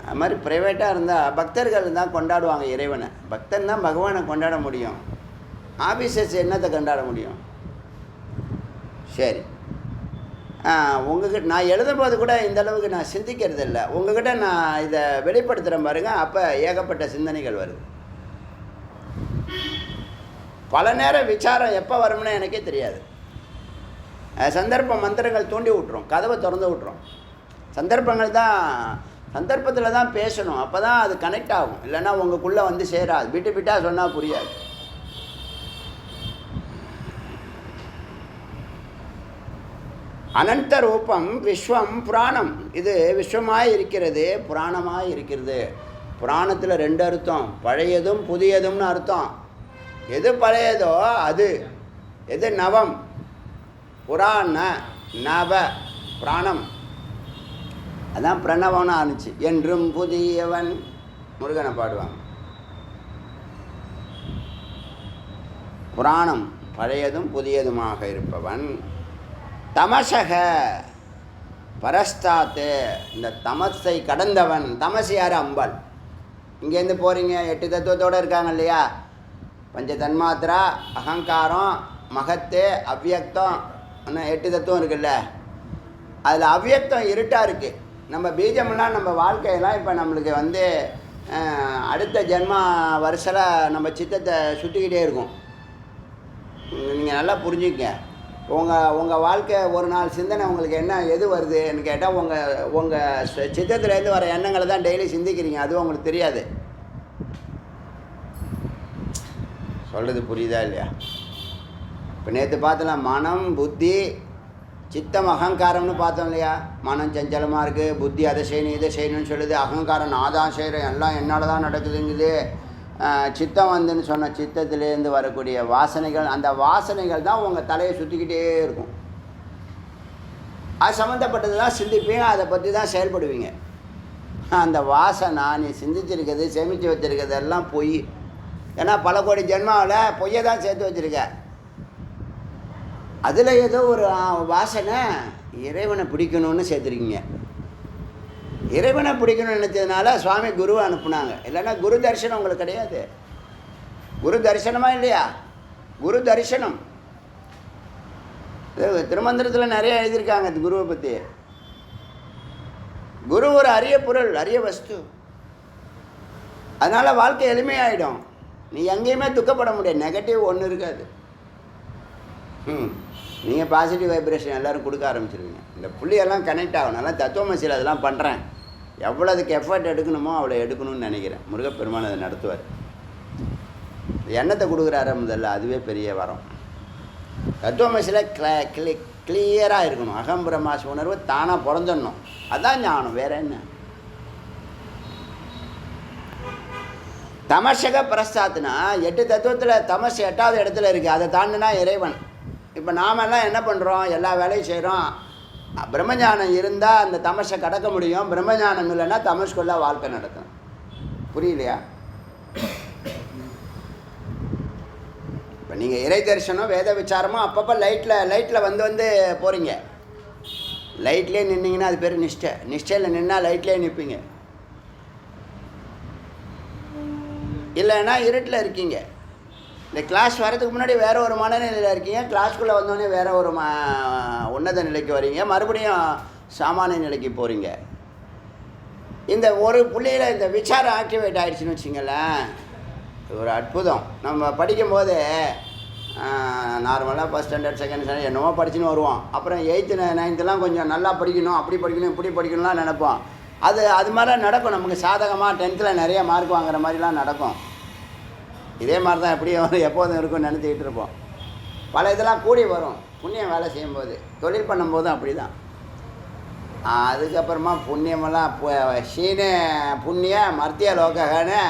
அது மாதிரி ப்ரைவேட்டாக இருந்தால் பக்தர்கள் தான் கொண்டாடுவாங்க இறைவனை. பக்தன் தான் பகவானை கொண்டாட முடியும். ஆஃபீஸர்ஸ் என்னத்தை கொண்டாட முடியும்? சரி, உங்ககிட்ட நான் எழுதும்போது கூட இந்த அளவுக்கு நான் சிந்திக்கிறது இல்லை. உங்ககிட்ட நான் இதை வெளிப்படுத்துகிறேன் பாருங்கள், அப்போ ஏகப்பட்ட சிந்தனைகள் வருது. பல நேரம் விசாரம் எப்போ வரும்னு எனக்கே தெரியாது. சந்தர்ப்ப மந்திரங்கள் தூண்டி விட்டுரும், கதவை திறந்து விட்டுரும். சந்தர்ப்பத்தில் தான் பேசணும், அப்போ தான் அது கனெக்ட் ஆகும். இல்லைன்னா உங்களுக்குள்ளே வந்து சேராது, விட்டு விட்டால் சொன்னால் புரியாது. அனந்த ரூபம் விஸ்வம் புராணம். இது விஸ்வமாய் இருக்கிறது, புராணமாய் இருக்கிறது. புராணத்தில் 2 அர்த்தம், பழையதும் புதியதும்னு அர்த்தம். எது பழையதோ அது, எது நவம் புராண நவ புராணம், அதான் பிரணவம்னு ஆணுச்சு. என்றும் புதியவன் முருகனை பாடுவாங்க. புராணம் பழையதும் புதியதுமாக இருப்பவன். தமசக பரஸ்தாத்து, இந்த தமசை கடந்தவன். தமசு யார்? அம்பாள். இங்கேருந்து போகிறீங்க, 8 தத்துவத்தோடு இருக்காங்க இல்லையா? பஞ்ச தன்மாத்திரா, அகங்காரம், மகத்து, அவ்வியக்தம், 8 தத்துவம் இருக்குல்ல. அதில் அவ்வியக்தம் இருட்டாக இருக்குது. நம்ம பீஜம்லாம் நம்ம வாழ்க்கையெல்லாம் இப்போ நம்மளுக்கு வந்து அடுத்த ஜென்மா வருஷத்தில் நம்ம சித்தத்தை சுற்றிக்கிட்டே இருக்கும். நீங்கள் நல்லா புரிஞ்சுக்க. உங்கள் வாழ்க்கை ஒரு நாள் சிந்தனை உங்களுக்கு என்ன எது வருதுன்னு கேட்டால் உங்கள் சித்தத்துலேருந்து வர எண்ணங்களை தான் டெய்லி சிந்திக்கிறீங்க. அதுவும் உங்களுக்கு தெரியாது. சொல்கிறது புரியுதா இல்லையா? இப்போ நேற்று பார்த்தலாம், மனம் புத்தி சித்தம் அகங்காரம்னு பார்த்தோம் இல்லையா? மனம் சஞ்சலமாக இருக்குது, புத்தி அதை செய்யணும் இதை செய்யணும்னு சொல்லுது, அகங்காரம் நான் தான் செய்கிறேன் எல்லாம் என்னால் தான் நடக்குதுங்குது. சித்தம் வந்துன்னு சொன்ன சித்தத்திலேருந்து வரக்கூடிய வாசனைகள், அந்த வாசனைகள் தான் உங்கள் தலையை சுற்றிக்கிட்டே இருக்கும். அது சம்மந்தப்பட்டது தான் சிந்திப்பீங்க, அதை பற்றி தான் செயல்படுவீங்க. அந்த வாசனை நீ சிந்திச்சிருக்கிறது சேமித்து வச்சுருக்கிறது எல்லாம் பொய். ஏன்னா பல கோடி ஜென்மாவில் பொய்யை தான் சேர்த்து வச்சுருக்க. அதில் ஏதோ ஒரு வாசனை இறைவனை பிடிக்கணும்னு சேர்த்துருக்கீங்க. இறைவனை பிடிக்கணும்னு நினச்சதுனால சுவாமி குருவை அனுப்புனாங்க. இல்லைன்னா குரு தரிசனம் உங்களுக்கு கிடையாது. குரு தரிசனமா இல்லையா? குரு தரிசனம் திருமந்திரத்தில் நிறைய எழுதியிருக்காங்க குருவை பற்றி. குரு ஒரு அரிய பொருள், அரிய வஸ்து. அதனால் வாழ்க்கை எளிமையாயிடும். நீ எங்கேயுமே துக்கப்பட முடியாது. நெகட்டிவ் ஒன்று இருக்காது. நீங்கள் பாசிட்டிவ் வைப்ரேஷன் எல்லோரும் கொடுக்க ஆரம்பிச்சிருவீங்க. இந்த புள்ளியெல்லாம் கனெக்ட் ஆகணும். நல்லா தத்துவமசியில் அதெல்லாம் பண்ணுறேன். எவ்வளோதுக்கு எஃபர்ட் எடுக்கணுமோ அவ்வளோ எடுக்கணும்னு நினைக்கிறேன். முருகப்பெருமான் அதை நடத்துவார். எண்ணத்தை கொடுக்குறாரு முதல்ல, அதுவே பெரிய வரம். தத்துவமசியில் கிளியராக இருக்கணும். அகம் பிரம்மாசி உணர்வு தானாக பிறந்துடணும். அதான் ஞானம், வேற என்ன? தமசக பிரஸ்தாத்துனா 8 தத்துவத்தில் தமசு 8வது இடத்துல இருக்குது. அதை தாண்டினா இறைவன். இப்போ நாமெல்லாம் என்ன பண்ணுறோம்? எல்லா வேலையும் செய்கிறோம். பிரம்மஞானம் இருந்தால் அந்த தமசை கடக்க முடியும். பிரம்மஞானம் இல்லைன்னா தமஸ்குள்ளே வாழ்க்கை நடக்கும். புரியலையா? இப்போ நீங்கள் இறை தரிசனம் வேத விசாரமும் அப்பப்போ லைட்டில் வந்து போகிறீங்க. லைட்லேயே நின்னீங்கன்னா அது பேர் நிஷ்டை. நிஷ்டையில் நின்னால் லைட்லேயே நிற்பீங்க. இல்லைன்னா இருட்டில் இருக்கீங்க. இந்த கிளாஸ் வரதுக்கு முன்னாடி வேறு ஒரு மனநிலையில் இருக்கீங்க. கிளாஸ்க்குள்ளே வந்தோடனே வேறு ஒரு உன்னத நிலைக்கு வரீங்க. மறுபடியும் சாமானிய நிலைக்கு போகிறீங்க. இந்த ஒரு புள்ளியில் இந்த விசாரம் ஆக்டிவேட் ஆகிடுச்சின்னு வச்சிங்களேன், ஒரு அற்புதம். நம்ம படிக்கும்போது நார்மலாக ஃபஸ்ட் ஸ்டாண்டர்ட் செகண்ட் ஸ்டாண்டர்ட் என்னமோ படிச்சுன்னு வருவோம். அப்புறம் 8th 9th கொஞ்சம் நல்லா படிக்கணும், அப்படி படிக்கணும் இப்படி படிக்கணும்லாம் நினைப்போம். அது மாதிரிலாம் நடக்கும். நமக்கு சாதகமாக 10th நிறைய மார்க் வாங்குற மாதிரிலாம் நடக்கும். இதே மாதிரி தான் எப்போதும் இருக்கும்னு நினச்சிக்கிட்டு இருப்போம். பல இதெல்லாம் கூடி வரும். புண்ணியம் வேலை செய்யும்போது, தொழில் பண்ணும்போதும் அப்படி தான். அதுக்கப்புறமா புண்ணியமெல்லாம் சீனு புண்ணிய மர்த்திய லோகன்னு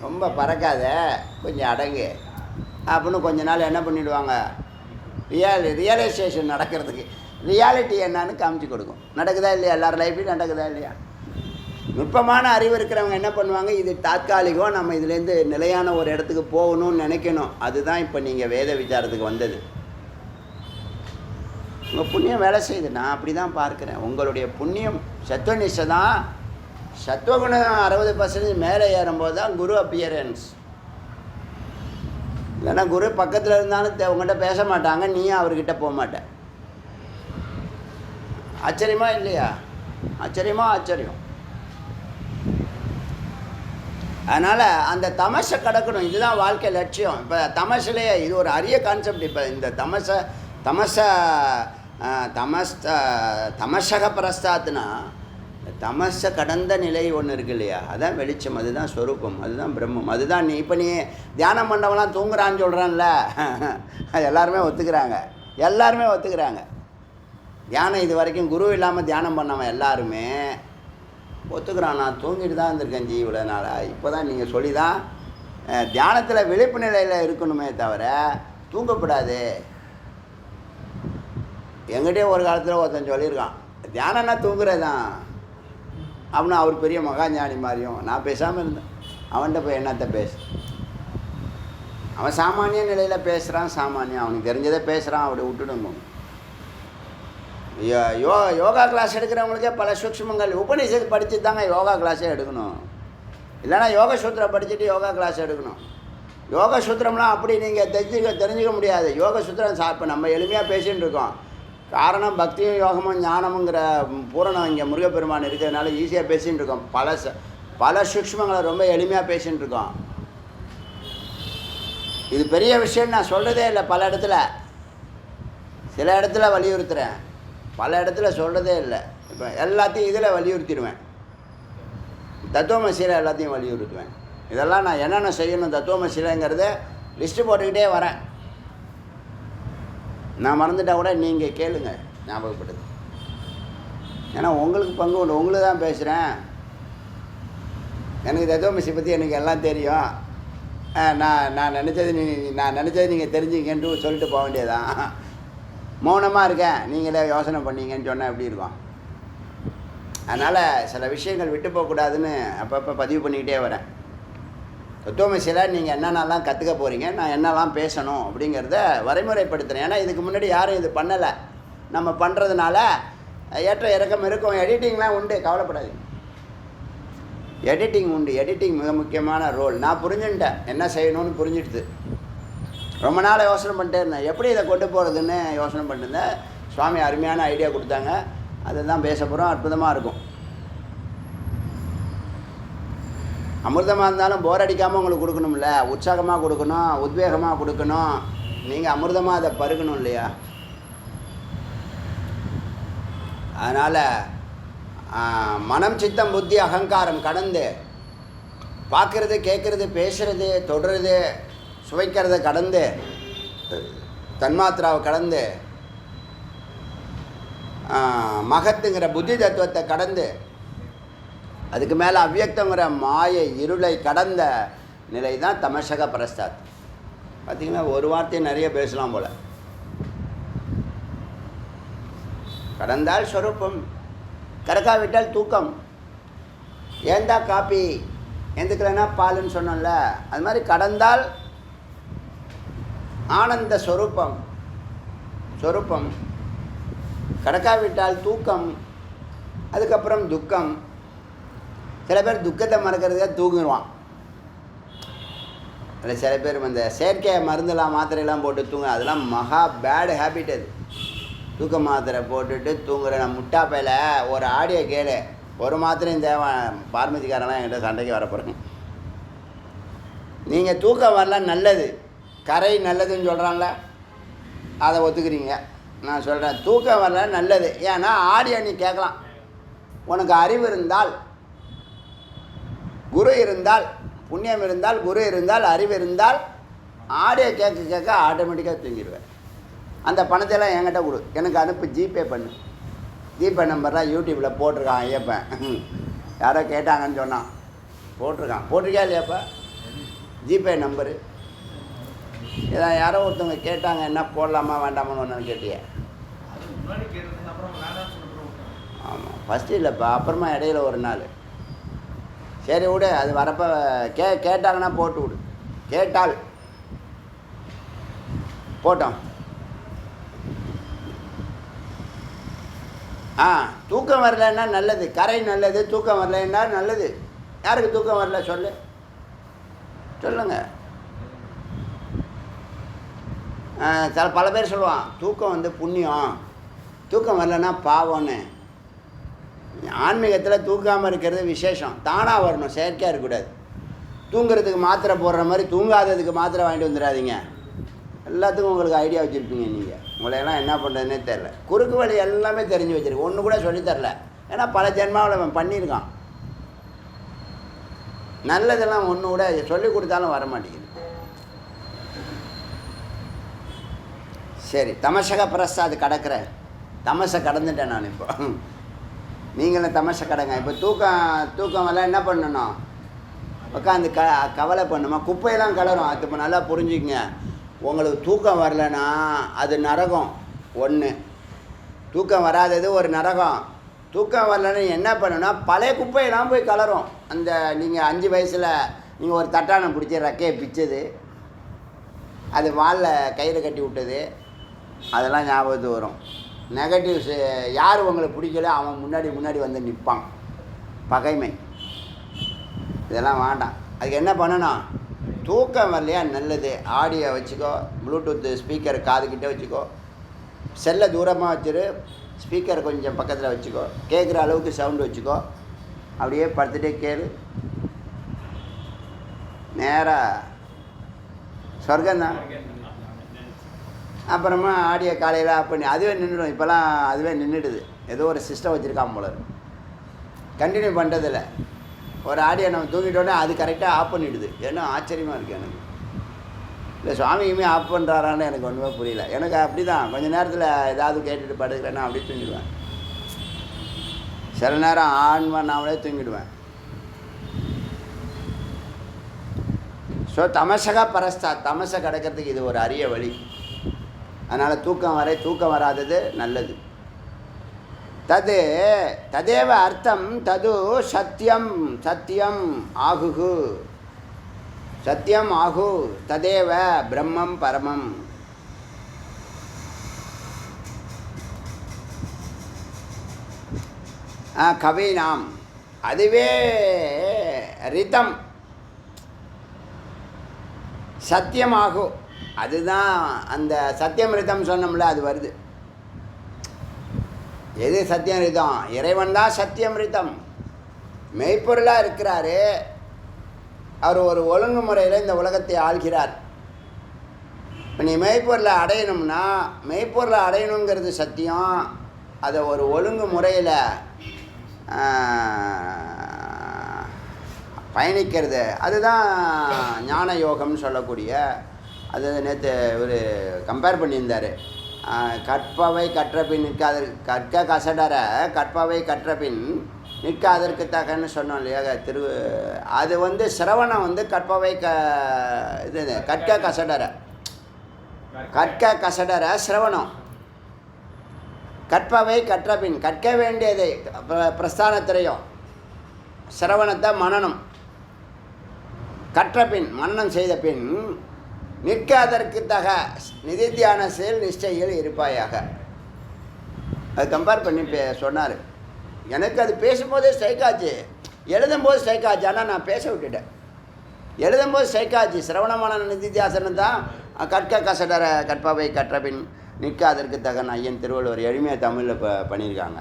ரொம்ப பறக்காத, கொஞ்சம் அடங்கு அப்படின்னு கொஞ்ச நாள் என்ன பண்ணிவிடுவாங்க, ரியலைசேஷன் நடக்கிறதுக்கு ரியாலிட்டி என்னன்னு காமிச்சு கொடுக்கும். நடக்குதா இல்லையா? எல்லார் லைஃப்லையும் நடக்குதா இல்லையா? நுட்பமான அறிவு இருக்கிறவங்க என்ன பண்ணுவாங்க, இது தாத்காலிகம், நம்ம இதுலேருந்து நிலையான ஒரு இடத்துக்கு போகணும்னு நினைக்கணும். அதுதான் இப்போ நீங்கள் வேத விசாரத்துக்கு வந்தது. உங்கள் புண்ணியம் வேலை செய்யுது. நான் அப்படி தான் பார்க்குறேன். உங்களுடைய புண்ணியம் சத்வநிஷ்டை தான். சத்வகுணம் 60% மேலே ஏறும்போது தான் குரு அப்பியரன்ஸ். இல்லைன்னா குரு பக்கத்தில் இருந்தாலும் உங்கள்கிட்ட பேச மாட்டாங்க, நீயும் அவர்கிட்ட போக மாட்டேன். ஆச்சரியமா இல்லையா? ஆச்சரியம். அதனால் அந்த தமசை கடக்கணும். இதுதான் வாழ்க்கை லட்சியம். இப்போ தமசிலே இது ஒரு அரிய கான்செப்ட். இப்போ இந்த தமசக பிரஸ்தாத்துனா தமசை கடந்த நிலை ஒன்று இருக்கு இல்லையா? அதுதான் வெளிச்சம், அதுதான் ஸ்வரூபம், அதுதான் பிரம்மம், அதுதான் நீ. இப்போ நீ தியானம் பண்ணவெல்லாம் தூங்குறான்னு சொல்கிறான்ல, அது எல்லாருமே ஒத்துக்கிறாங்க. தியானம் இது வரைக்கும் குரு இல்லாமல் தியானம் பண்ணவன் எல்லாருமே ஒத்துக்கிறான். நான் தூங்கிட்டு தான் இருந்திருக்கேன் ஜி இவ்வளோ நாளாக. இப்போ தான் நீங்கள் சொல்லி தான் தியானத்தில் விழிப்பு நிலையில் இருக்கணுமே தவிர தூங்கப்படாது. எங்கிட்டே ஒரு காலத்தில் ஒருத்தன் சொல்லியிருக்கான், தியானம்னா தூங்குறது தான் அப்படின்னு. அவர் பெரிய மகாஞானி மாதிரியும். நான் பேசாமல் இருந்தேன். அவன்கிட்ட போய் என்னத்தை பேசு? அவன் சாமானிய நிலையில் பேசுகிறான். அவனுக்கு தெரிஞ்சதை பேசுகிறான். அப்படி விட்டுடுங்க. யோகா கிளாஸ் எடுக்கிறவங்களுக்கே பல சூக்ஷ்மங்கள் உபநிஷத்து படித்து தாங்க யோகா கிளாஸே எடுக்கணும். இல்லைனா யோக சூத்திரம் படிச்சுட்டு யோகா கிளாஸ் எடுக்கணும். யோக சூத்திரம்லாம் அப்படி நீங்கள் தெரிஞ்சுக்க முடியாது. யோக சூத்திரம் இப்போ நம்ம எளிமையாக பேசிகிட்டு இருக்கோம். காரணம் பக்தியும் யோகமும் ஞானமுங்கிற பூரணம் இங்கே முருகப்பெருமான் இருக்கிறதுனால ஈஸியாக பேசிகிட்டு இருக்கோம். பல சூக்ஷ்மங்களை ரொம்ப எளிமையாக பேசிகிட்டு இருக்கோம். இது பெரிய விஷயம் நான் சொல்கிறதே இல்லை. பல இடத்துல, சில இடத்துல வலியுறுத்துகிறேன், பல இடத்துல சொல்கிறதே இல்லை. இப்போ எல்லாத்தையும் இதில் வலியுறுத்திடுவேன். தத்துவமசியில் எல்லாத்தையும் வலியுறுத்துவேன். இதெல்லாம் நான் என்னென்ன செய்யணும் தத்துவமசிலங்கிறத லிஸ்ட்டு போட்டுக்கிட்டே வரேன். நான் மறந்துட்டால் கூட நீங்கள் கேளுங்க, ஞாபகப்படுது. ஏன்னா உங்களுக்கு பங்கு உண்டு. உங்களுக்கு தான் பேசுகிறேன். எனக்கு தத்துவமசி பற்றி எனக்கு எல்லாம் தெரியும். நான் நினச்சது நீங்கள் தெரிஞ்சுங்கன்ட்டு சொல்லிட்டு போக வேண்டியதான். மௌனமாக இருக்கேன், நீங்களே யோசனை பண்ணீங்கன்னு சொன்னால் எப்படி இருக்கும்? அதனால் சில விஷயங்கள் விட்டு போகக்கூடாதுன்னு அப்பப்போ பதிவு பண்ணிக்கிட்டே வரேன். தத்துவமசியில் நீங்கள் என்னென்னலாம் கற்றுக்க போகிறீங்க, நான் என்னெல்லாம் பேசணும் அப்படிங்கிறத வரைமுறைப்படுத்துகிறேன். ஏன்னா இதுக்கு முன்னாடி யாரும் இது பண்ணலை. நம்ம பண்ணுறதுனால ஏற்ற இறக்கம் இருக்கும். எடிட்டிங்லாம் உண்டு, கவலைப்படாது. எடிட்டிங் உண்டு. எடிட்டிங் மிக முக்கியமான ரோல். நான் புரிஞ்சுட்டேன், என்ன செய்யணும்னு புரிஞ்சிடுது. ரொம்ப நாள் யோசனை பண்ணிட்டே இருந்தேன், எப்படி இதை கொண்டு போகிறதுன்னு யோசனை பண்ணிருந்தேன். சுவாமி அருமையான ஐடியா கொடுத்தாங்க. அதுதான் பேச போகிறோம். அற்புதமாக இருக்கும். அமிர்தமாக இருந்தாலும் போர் அடிக்காமல் உங்களுக்கு கொடுக்கணும்ல, உற்சாகமாக கொடுக்கணும், உத்வேகமாக கொடுக்கணும். நீங்கள் அமிர்தமாக அதை பருகணும் இல்லையா? அதனால் மனம் சித்தம் புத்தி அகங்காரம் கடந்து பார்க்குறது, கேட்குறது, பேசுகிறது, தொடுறது, சுவைக்கிறத கடந்து, தன்மாத்திராவை கடந்து, மகத்துங்கிற புத்தி தத்துவத்தை கடந்து, அதுக்கு மேலே அவ்வியக்தங்கிற மாயை இருளை கடந்த நிலை தான் தமசக பிரஸ்தாத். பார்த்திங்கன்னா ஒரு வார்த்தையை நிறைய பேசலாம் போல். கடந்தால் ஸ்வரூபம், கறக்காவிட்டால் தூக்கம். ஏந்தா காப்பி, எந்துக்கலைன்னா பாலுன்னு சொன்னோம்ல, அது மாதிரி கடந்தால் ஆனந்த ஸ்வரூபம், கடக்காவிட்டால் தூக்கம், அதுக்கப்புறம் துக்கம். சில பேர் துக்கத்தை மறக்கிறதுக்காக தூங்கிடுவான். இல்லை சில பேர் இந்த செயற்கை மருந்தெல்லாம் மாத்திரையெல்லாம் போட்டு தூங்க, அதெல்லாம் மகா பேட் ஹேபிட். அது தூக்க மாத்திரை போட்டுட்டு தூங்குற நான் முட்டா பையில ஒரு ஆடியோ கேளு. ஒரு மாத்திரையும் தேவை. பார்மசிக்காரெல்லாம் என்கிட்ட சண்டைக்கு வரப்போகிறேன். நீங்கள் தூக்கம் வரலாம் நல்லது, கரை நல்லதுன்னு சொல்கிறான்ல, அதை ஒத்துக்கிறீங்க. நான் சொல்கிறேன் தூக்கம் வரல நல்லது. ஏன்னா ஆடியோ நீ கேட்கலாம். உனக்கு அறிவு இருந்தால், குரு இருந்தால், புண்ணியம் இருந்தால், குரு இருந்தால், அறிவு இருந்தால், ஆடியோ கேட்க ஆட்டோமேட்டிக்காக தூங்கிடுவேன். அந்த பணத்தையெல்லாம் என்கிட்ட கொடு, எனக்கு அனுப்பு, ஜிபே பண்ணு. ஜிபே நம்பர்லாம் யூடியூப்பில் போட்டிருக்கான் ஐயப்பன். யாரோ கேட்டாங்கன்னு சொன்னான், போட்டிருக்கியா இல்லையாப்பா ஜிபே நம்பரு? இதான் யாரோ ஒருத்தவங்க கேட்டாங்க, என்ன போடலாமா வேண்டாமான்னு ஒன்று கேட்டியே? ஆமாம், ஃபஸ்ட்டு இல்லைப்பா, அப்புறமா இடையில ஒரு நாள். சரி விடு, அது வரப்போ கேட்டாங்கன்னா போட்டு விடு. கேட்டால் போட்டோம். தூக்கம் வரலன்னா நல்லது, கரை நல்லது. தூக்கம் வரலன்னா நல்லது. யாருக்கு தூக்கம் வரல சொல்லுங்க. பல பேர் சொல்லுவான் தூக்கம் புண்ணியம், தூக்கம் வரலன்னா பாவம்னு. ஆன்மீகத்தில் தூக்காமல் இருக்கிறது விசேஷம். தானாக வரணும், செயற்கையாக இருக்கக்கூடாது. தூங்குறதுக்கு மாத்திரை போடுற மாதிரி தூங்காததுக்கு மாத்திரை வாங்கிட்டு வந்துடாதீங்க. எல்லாத்துக்கும் உங்களுக்கு ஐடியா வச்சுருப்பீங்க நீங்கள். உங்களையெல்லாம் என்ன பண்ணுறதுனே தெரில. குறுக்கு வழி எல்லாமே தெரிஞ்சு வச்சுருக்கு, ஒன்று கூட சொல்லித்தரல. ஏன்னா பல ஜென்மாவில் அவன் பண்ணியிருக்கான். நல்லதெல்லாம் ஒன்று கூட சொல்லி கொடுத்தாலும் வர மாட்டேங்குது. சரி, தமசக பிரசாத் கடக்கிற தமசை கடந்துட்டேன் நான். இப்போ நீங்களும் தமசை கடங்க. இப்போ தூக்கம் எல்லாம் என்ன பண்ணணும்? உட்காந்து கவலை பண்ணுமா? குப்பையெல்லாம் கலரும். அது இப்போ நல்லா புரிஞ்சுக்கங்க. உங்களுக்கு தூக்கம் வரலன்னா அது நரகம். ஒன்று, தூக்கம் வராதது ஒரு நரகம். தூக்கம் வரலன்னு என்ன பண்ணுன்னா பழைய குப்பையெல்லாம் போய் கலரும். அந்த நீங்கள் 5 வயசில் நீங்கள் ஒரு தட்டானை பிடிச்சி ரெக்கையை பிச்சது, அது வாலில் கயிறு கட்டி விட்டது, அதெல்லாம் ஞாபகத்துக்கு வரும். நெகட்டிவ்ஸ் யார் உங்களுக்கு பிடிக்கல அவன் முன்னாடி வந்து நிற்பான். பகைமை, இதெல்லாம் வேண்டாம். அதுக்கு என்ன பண்ணணும்? தூக்கம் வரலையா நல்லது, ஆடியோ வச்சுக்கோ, ப்ளூடூத் ஸ்பீக்கர் காதுக்கிட்டே வச்சுக்கோ, செல்லை தூரமாக வச்சுரு, ஸ்பீக்கர் கொஞ்சம் பக்கத்தில் வச்சுக்கோ, கேட்குற அளவுக்கு சவுண்டு வச்சுக்கோ, அப்படியே படுத்துகிட்டே கேளு. நேராக சொர்க்கம்தான். அப்புறமா ஆடியோ காலையில் ஆஃப் பண்ணி அதுவே நின்றுடும். இப்போல்லாம் அதுவே நின்றுடுது. ஏதோ ஒரு சிஸ்டம் வச்சுருக்கான் போல. கண்டினியூ பண்ணுறதில்ல. ஒரு ஆடியோ நம்ம தூங்கிட்டோன்னே அது கரெக்டாக ஆஃப் பண்ணிவிடுது. ஏன்னா ஆச்சரியமாக இருக்குது எனக்கு. இல்லை சுவாமியுமே ஆஃப் பண்ணுறாரான்னு எனக்கு ஒன்றுமே புரியல. எனக்கு அப்படி தான் கொஞ்சம் நேரத்தில் ஏதாவது கேட்டுட்டு படுக்கிறேன்னா அப்படியே தூங்கிடுவேன். சில நேரம் ஆன் பண்ணாமலே தூங்கிடுவேன். ஸோ தமசகா பரஸ்தா, தமசை கிடக்கிறதுக்கு இது ஒரு அரிய வழி. அதனால் தூக்கம் வராதது நல்லது. ததேவ அர்த்தம் தது சத்தியம் சத்தியம் ஆகுகு சத்தியம் ஆகு ததேவ பிரம்மம் பரமம். கவினாம், அதுவே ரிதம் சத்தியமாகும். அதுதான் அந்த சத்தியம் ரிதம் சொன்னோம்ல, அது வருது. எது சத்தியம் ரிதம்? இறைவன் தான் சத்தியம் ரிதம். மெய்ப்பொருளாக இருக்கிறாரு. அவர் ஒரு ஒழுங்குமுறையில் இந்த உலகத்தை ஆள்கிறார். இப்போ நீ மெய்ப்பொருளை அடையணும்னா, மெய்ப்பொருளை அடையணுங்கிறது சத்தியம். அதை ஒரு ஒழுங்கு முறையில் பயணிக்கிறது, அதுதான் ஞான யோகம்னு சொல்லக்கூடிய. அது நேற்று ஒரு கம்பேர் பண்ணியிருந்தார். கற்பவை கற்றபின் கற்க கசடர கற்பவை கற்றபின் நிற்க அதற்கு தகன்னு சொன்னோம் இல்லையா அது சிரவணம் கற்பவை இது கற்க கசடர சிரவணம். கற்பவை கற்றபின் கற்க வேண்டியதை பிரஸ்தானத்திரையும், சிரவணத்தை மனனம், கற்றபின் மனனம் செய்த பின் நிற்க அதற்கு தக நிதித்தியான செயல் நிஷ்டையில் இருப்பாயாக. அது கம்பேர் பண்ணி சொன்னார். எனக்கு அது பேசும்போதே ஸ்ட்ரைக்காச்சு, எழுதும்போது ஸ்ட்ரைக்காச்சு. ஆனால் நான் பேச விட்டுட்டேன். எழுதும்போது ஸ்ட்ரைக்காச்சு. சிரவணமான நிதித்தியாசனம் தான் கற்க கசடர கற்பவை கற்றபின் நிற்க அதற்கு தகன் ஐயன் திருவள்ளுவர் எளிமையாக தமிழில் பண்ணியிருக்காங்க.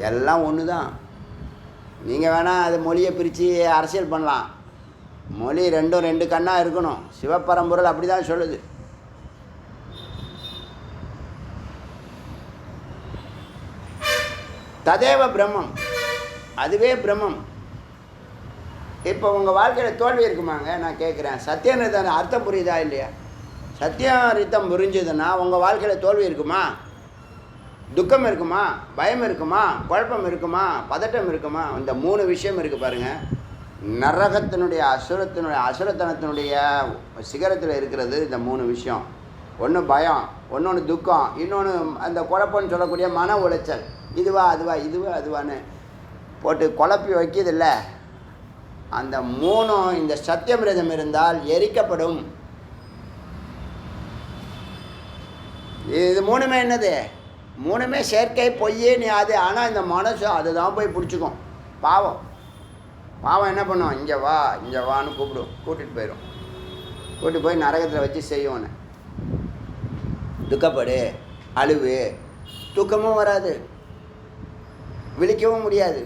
எல்லாம் ஒன்று தான். நீங்கள் வேணால் அது மொழியை பிரித்து அரசியல் பண்ணலாம். மொழி ரெண்டு கண்ணாக இருக்கணும். சிவபரம்பொருள் அப்படி தான் சொல்லுது. ததேவ பிரம்மம், அதுவே பிரம்மம். இப்போ உங்கள் வாழ்க்கையில் தோல்வி இருக்குமாங்க? நான் கேட்குறேன். சத்தியரித்தம் அர்த்தம் புரியுதா இல்லையா? சத்தியரித்தம் புரிஞ்சுதுன்னா உங்கள் வாழ்க்கையில் தோல்வி இருக்குமா? துக்கம் இருக்குமா? பயம் இருக்குமா? குழப்பம் இருக்குமா? பதட்டம் இருக்குமா? இந்த 3 விஷயம் இருக்குது பாருங்கள். நரகத்தினுடைய அசுரத்தனத்தினுடைய சிகரத்தில் இருக்கிறது இந்த 3 விஷயம். ஒன்று பயம், ஒன்று துக்கம், இன்னொன்று அந்த குழப்பம்னு சொல்லக்கூடிய மன உளைச்சல். இதுவா அதுவான்னு போட்டு குழப்பி வைக்கிதில்ல. அந்த 3 இந்த சத்தியமிரதம் இருந்தால் எரிக்கப்படும். இது 3மே என்னது? 3மே செயற்கை, பொய்யே நீ அது. ஆனால் இந்த மனசு அதுதான் போய் பிடிச்சிக்கும். பாவம் என்ன பண்ணுவோம்? இங்கே வான்னு கூட்டிகிட்டு போயிடும். கூட்டிட்டு போய் நரகத்தில் வச்சு செய்வோன்னு. துக்கப்படு, அழுவு, தூக்கமும் வராது. விழிக்கவும் முடியாது.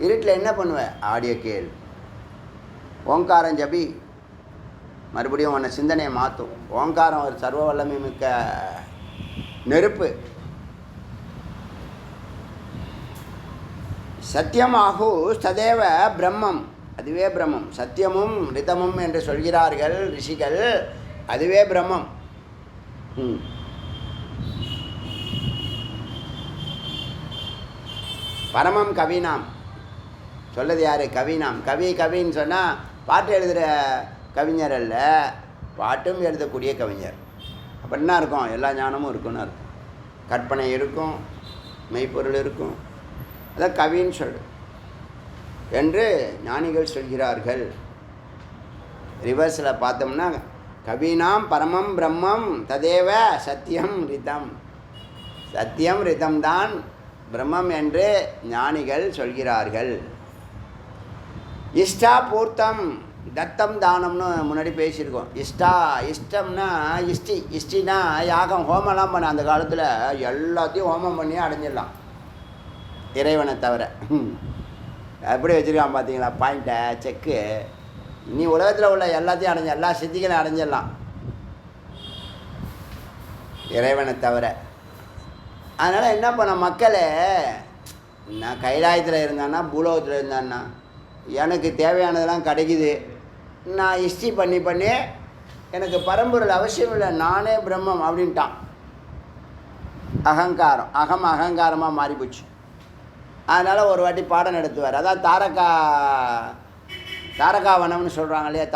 இருட்டில் என்ன பண்ணுவேன்? ஆடியோ கேள், ஓங்காரம் ஜபி, மறுபடியும் உன்னை சிந்தனையை மாற்றும். ஓங்காரம் ஒரு சர்வ வல்லமை மிக்க நெருப்பு. சத்தியமாகு சதேவ பிரம்மம், அதுவே பிரம்மம். சத்தியமும் ரிதமும் என்று சொல்கிறார்கள் ரிஷிகள், அதுவே பிரம்மம். பரமம் கவினாம் சொல்லது யார்? கவினாம். கவின்னு சொன்னால் பாட்டு எழுதுகிற கவிஞர் அல்ல, பாட்டும் எழுதக்கூடிய கவிஞர். அப்போ என்ன இருக்கும்? எல்லா ஞானமும் இருக்குன்னு இருக்கும். கற்பனை இருக்கும், மெய்ப்பொருள் இருக்கும். அதான் கவின்னு சொல்லு என்று ஞானிகள் சொல்கிறார்கள். ரிவர்ஸில் பார்த்தோம்னா கவினாம் பரமம் பிரம்மம் ததேவ சத்தியம் ரிதம். சத்தியம் ரிதம் தான் பிரம்மம் என்று ஞானிகள் சொல்கிறார்கள். இஷ்டா பூர்த்தம் தத்தம் தானம்னு முன்னாடி பேசியிருக்கோம். இஷ்டம்னா இஷ்டினா யாகம், ஹோமம்லாம் பண்ண. அந்த காலத்தில் எல்லாத்தையும் ஹோமம் பண்ணி அடைஞ்சிடலாம் இறைவனை தவிர. எப்படி வச்சுருக்கான் பார்த்தீங்களா பாயிண்ட்டை, செக்கு. நீ உலகத்தில் உள்ள எல்லாத்தையும் அடைஞ்ச, எல்லா சித்திகளையும் அடைஞ்சிடலாம் இறைவனை தவிர. அதனால் என்ன பண்ண மக்களே, நான் கைலாயத்தில் இருந்தான்னா பூலோகத்தில் இருந்தான்னா எனக்கு தேவையானதெல்லாம் கிடைக்குது, நான் இஷ்டி பண்ணி எனக்கு பரம்பொருள் அவசியம் இல்லை, நானே பிரம்மம் அப்படின்ட்டான். அகங்காரம், அகங்காரமாக மாறிப்போச்சு. அதனால் ஒரு வாட்டி பாடம் நடத்துவார். அதான் தாரகாவனம்னு சொல்கிறாங்க இல்லையா,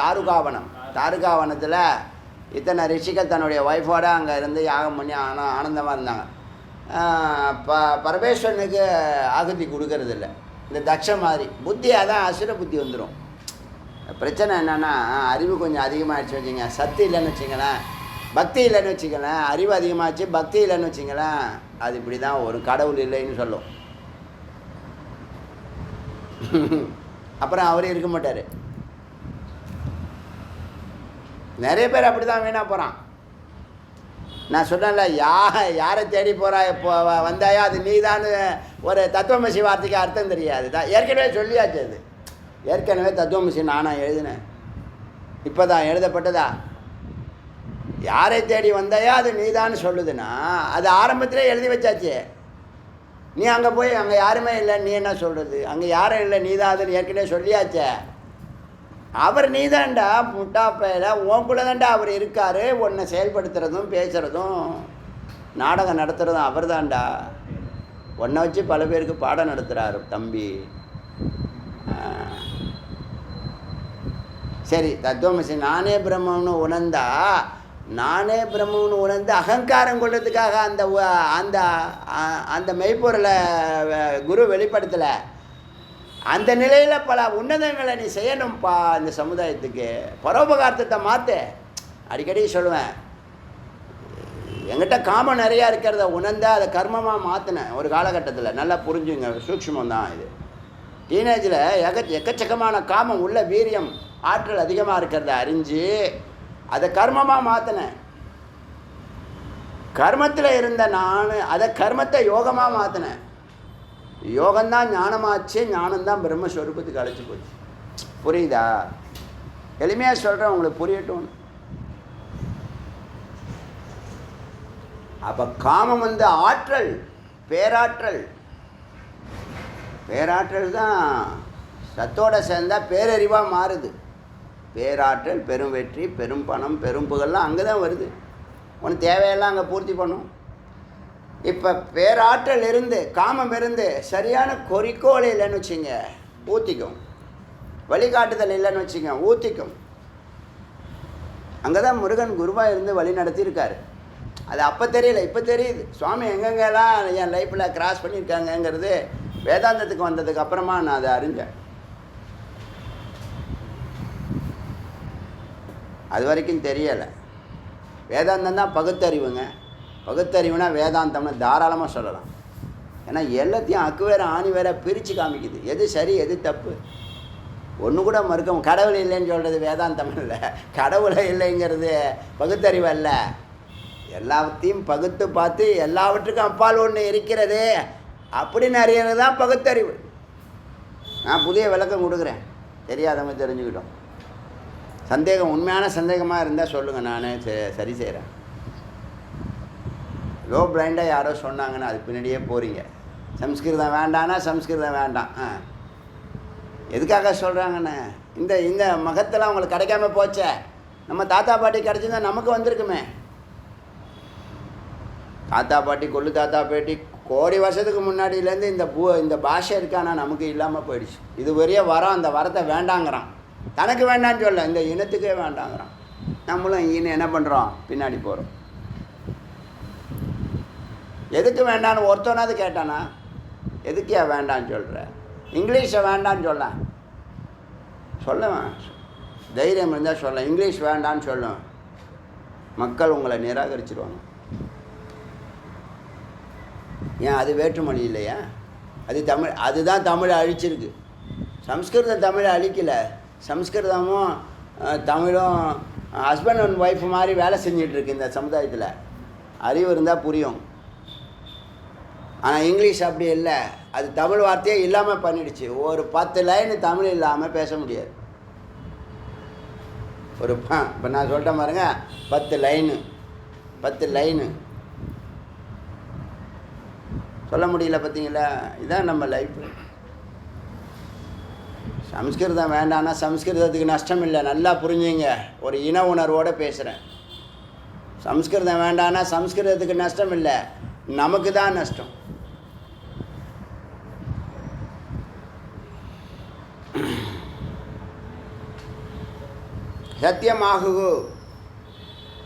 தாருகாவனத்தில் இத்தனை ரிஷிகள் தன்னுடைய ஒய்ஃபோடு அங்கே இருந்து யாகம் பண்ணி ஆனந்தமாக இருந்தாங்க. பரமேஸ்வரனுக்கு ஆகுதி கொடுக்கறது இல்லை. இந்த தக்ஷ மாதிரி புத்தி, அதான் அசுர புத்தி வந்துடும். பிரச்சனை என்னென்னா, அறிவு கொஞ்சம் அதிகமாகிடுச்சு வச்சுங்க, சத்து இல்லைன்னு வச்சுங்களேன், பக்தி இல்லைன்னு வச்சுங்களேன். அறிவு அதிகமாகிடுச்சு, பக்தி இல்லைன்னு வச்சுங்களேன், அது இப்படி தான் ஒரு கடவுள் இல்லைன்னு சொல்லும். அப்புறம் அவர் இருக்க மாட்டார். நிறைய பேர் அப்படி தான் வீணாக போகிறான். நான் சொன்னேன்ல, யாரை தேடி போகிறா இப்போ வந்தாயோ அது நீ தான். ஒரு தத்துவமசி வார்த்தைக்கு அர்த்தம் தெரியாது தான், ஏற்கனவே சொல்லியாச்சு. அது ஏற்கனவே தத்துவமசி நானாக எழுதினேன், இப்போ தான் எழுதப்பட்டதா. யாரை தேடி வந்தாயோ அது நீ தான் சொல்லுதுன்னா அது ஆரம்பத்திலே எழுதி வச்சாச்சு. நீ அங்கே போய் அங்கே யாருமே இல்லை, நீ என்ன சொல்கிறது? அங்கே யாரும் இல்லை, நீ தான் அதுன்னு ஏற்கனவே சொல்லியாச்சே. அவர் நீ தான்டா முட்டாப்பையில், உன் கூட தான்டா அவர் இருக்கார். உன்னை செயல்படுத்துகிறதும் பேசுகிறதும் நாடகம் நடத்துகிறதும் அவர் தான்டா. உன்னை வச்சு பல பேருக்கு பாடம் நடத்துகிறாரு தம்பி. சரி, தத்துவமசி நானே பிரம்மம்னு உணர்ந்தா, நானே பிரம்மம்னு உணர்ந்து அகங்காரம் கொள்றதுக்காக அந்த அந்த அந்த மெய்ப்பொருளை குரு வெளிப்படுத்தலை. அந்த நிலையில் பல உன்னதங்களை நீ செய்யணும்ப்பா. இந்த சமுதாயத்துக்கு பரோபகாரத்தை மாற்று. அடிக்கடி சொல்லுவேன், என்கிட்ட காமம் நிறையா இருக்கிறத உணர்ந்து அதை கர்மமாக மாற்றினேன் ஒரு காலகட்டத்தில். நல்லா புரிஞ்சுங்க, சூக்ஷ்மம் தான் இது. டீனேஜில் எக்கச்சக்கமான காமம் உள்ள, வீரியம் ஆற்றல் அதிகமாக இருக்கிறத அறிஞ்சு அதை கர்மமாக மாற்றினேன். கர்மத்தில் இருந்த நான் அதை கர்மத்தை யோகமாக மாற்றினேன். யோகம்தான் ஞானமாச்சு, ஞானம்தான் பிரம்மஸ்வரூபத்துக்கு அழைச்சி போச்சு. புரியுதா? எளிமையாக சொல்கிறேன், உங்களுக்கு புரியட்டும். அப்போ காமம் வந்து ஆற்றல், பேராற்றல். பேராற்றல் தான் சத்தோடு சேர்ந்தால் பேரறிவாக மாறுது. பேராற்றல், பெரும் வெற்றி, பெரும் பணம், பெரும் புகழ்லாம் அங்கே தான் வருது. உனக்கு தேவையெல்லாம் அங்கே பூர்த்தி பண்ணும். இப்போ பேராற்றல் இருந்து, காமம் இருந்து, சரியான குறிக்கோள் இல்லைன்னு வச்சுங்க, ஊற்றிக்கும். வழிகாட்டுதல் இல்லைன்னு வச்சுங்க, ஊற்றிக்கும். அங்கே தான் முருகன் குருவாக இருந்து வழி நடத்தியிருக்காரு. அது அப்போ தெரியல, இப்போ தெரியுது. சுவாமி எங்கெங்கெல்லாம் என் லைஃப்பில் கிராஸ் பண்ணியிருக்காங்கங்கிறது வேதாந்தத்துக்கு வந்ததுக்கு அப்புறமா நான் அதை அறிஞ்சேன். அது வரைக்கும் தெரியலை. வேதாந்தம் தான் பகுத்தறிவுங்க. பகுத்தறிவுனா வேதாந்தம்னு தாராளமாக சொல்லலாம். ஏன்னா எல்லாத்தையும் அக்கு வேற ஆணி வேற பிரித்து காமிக்குது. எது சரி, எது தப்பு, ஒன்று கூட மறுக்க. கடவுள் இல்லைன்னு சொல்கிறது வேதாந்தம் இல்லை, கடவுளை இல்லைங்கிறது பகுத்தறிவு அல்ல. எல்லாத்தையும் பகுத்து பார்த்து எல்லாவற்றுக்கும் அப்பால் ஒன்று இருக்கிறது அப்படின்னு அறியறது தான் பகுத்தறிவு. நான் புதிய விளக்கம் கொடுக்குறேன், தெரியாதவங்க தெரிஞ்சுக்கிட்டோம். சந்தேகம், உண்மையான சந்தேகமாக இருந்தால் சொல்லுங்கள், நான் சரி செய்கிறேன். லோ பிளைண்டாக யாரோ சொன்னாங்கன்னு அது பின்னாடியே போகிறீங்க. சம்ஸ்கிருதம் வேண்டான்னா சம்ஸ்கிருதம் வேண்டாம். எதுக்காக சொல்கிறாங்கன்னு, இந்த மகத்தெல்லாம் அவங்களுக்கு கிடைக்காம போச்சே. நம்ம தாத்தா பாட்டி கிடச்சிருந்தா நமக்கு வந்திருக்குமே. தாத்தா பாட்டி, கொள்ளு தாத்தா பாட்டி கோடி வருஷத்துக்கு முன்னாடியிலேருந்து இந்த பாஷை இருக்கானா நமக்கு இல்லாமல் போயிடுச்சு. இது பெரிய வரம். அந்த வரத்தை வேண்டாங்கிறான். தனக்கு வேண்டான்னு சொல்ல, இந்த இனத்துக்கே வேண்டாங்கிறான். நம்மளும் இனி என்ன பண்ணுறோம், பின்னாடி போகிறோம். எதுக்கு வேண்டான்னு ஒருத்தனாவது கேட்டானா, எதுக்கே வேண்டான்னு சொல்கிற? இங்கிலீஷை வேண்டான்னு சொல்லுவேன். தைரியம் இருந்தால் சொல்ல. இங்கிலீஷ் வேண்டான்னு சொல்லுவேன். மக்கள் உங்களை நிராகரிச்சிருவாங்க. ஏன் அது வேற்றுமொழி இல்லையா? அது தமிழ். அதுதான் தமிழை அழிச்சிருக்கு. சம்ஸ்கிருதம் தமிழை அழிக்கலை. சம்ஸ்கிருதமும் தமிழும் ஹஸ்பண்ட் அண்ட் ஒய்ஃப் மாதிரி வேலை செஞ்சிட்ருக்கு இந்த சமுதாயத்தில். அறிவு இருந்தால் புரியும். ஆனால் இங்கிலீஷ் அப்படி இல்லை. அது தமிழ் வார்த்தையே இல்லாமல் பண்ணிடுச்சு. ஒரு 10 லைன் தமிழ் இல்லாமல் பேச முடியாது. இப்போ நான் சொல்லிட்டேன் பாருங்க, 10 லைனு சொல்ல முடியல. பார்த்தீங்களா? இதுதான் நம்ம லைஃப். சம்ஸ்கிருதம் வேண்டான்னா சம்ஸ்கிருதத்துக்கு நஷ்டம் இல்லை. நல்லா புரிஞ்சுங்க. ஒரு இன உணர்வோடு பேசுகிறேன். சம்ஸ்கிருதம் வேண்டான்னா சம்ஸ்கிருதத்துக்கு நஷ்டம் இல்லை, நமக்கு தான் நஷ்டம். சத்தியமாகு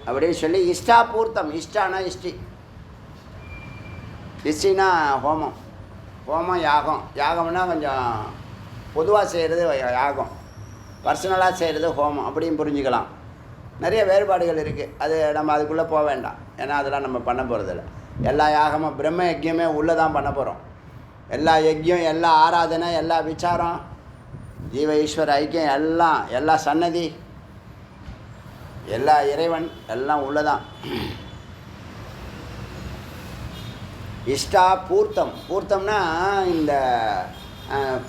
அப்படின்னு சொல்லி இஷ்டாபூர்த்தம். இஷ்டானா இஷ்டி, இஷ்டினா ஹோமம். யாகம். யாகம்னா கொஞ்சம் பொதுவாக செய்கிறது யாகம், பர்சனலாக செய்கிறது ஹோமம் அப்படின்னு புரிஞ்சுக்கலாம். நிறைய வேறுபாடுகள் இருக்குது. அது நம்ம அதுக்குள்ளே போக வேண்டாம். ஏன்னா அதெல்லாம் நம்ம பண்ண போகிறதில்ல. எல்லா யாகமும் பிரம்ம யஜ்யமே உள்ளே தான் பண்ண போகிறோம். எல்லா யஜ்யம், எல்லா ஆராதனை, எல்லா விசாரம், ஜீவ ஈஸ்வர ஐக்கியம், எல்லா சன்னதி, எல்லா இறைவன் எல்லாம் உள்ளதான். இஷ்டா பூர்த்தம். பூர்த்தம்னா இந்த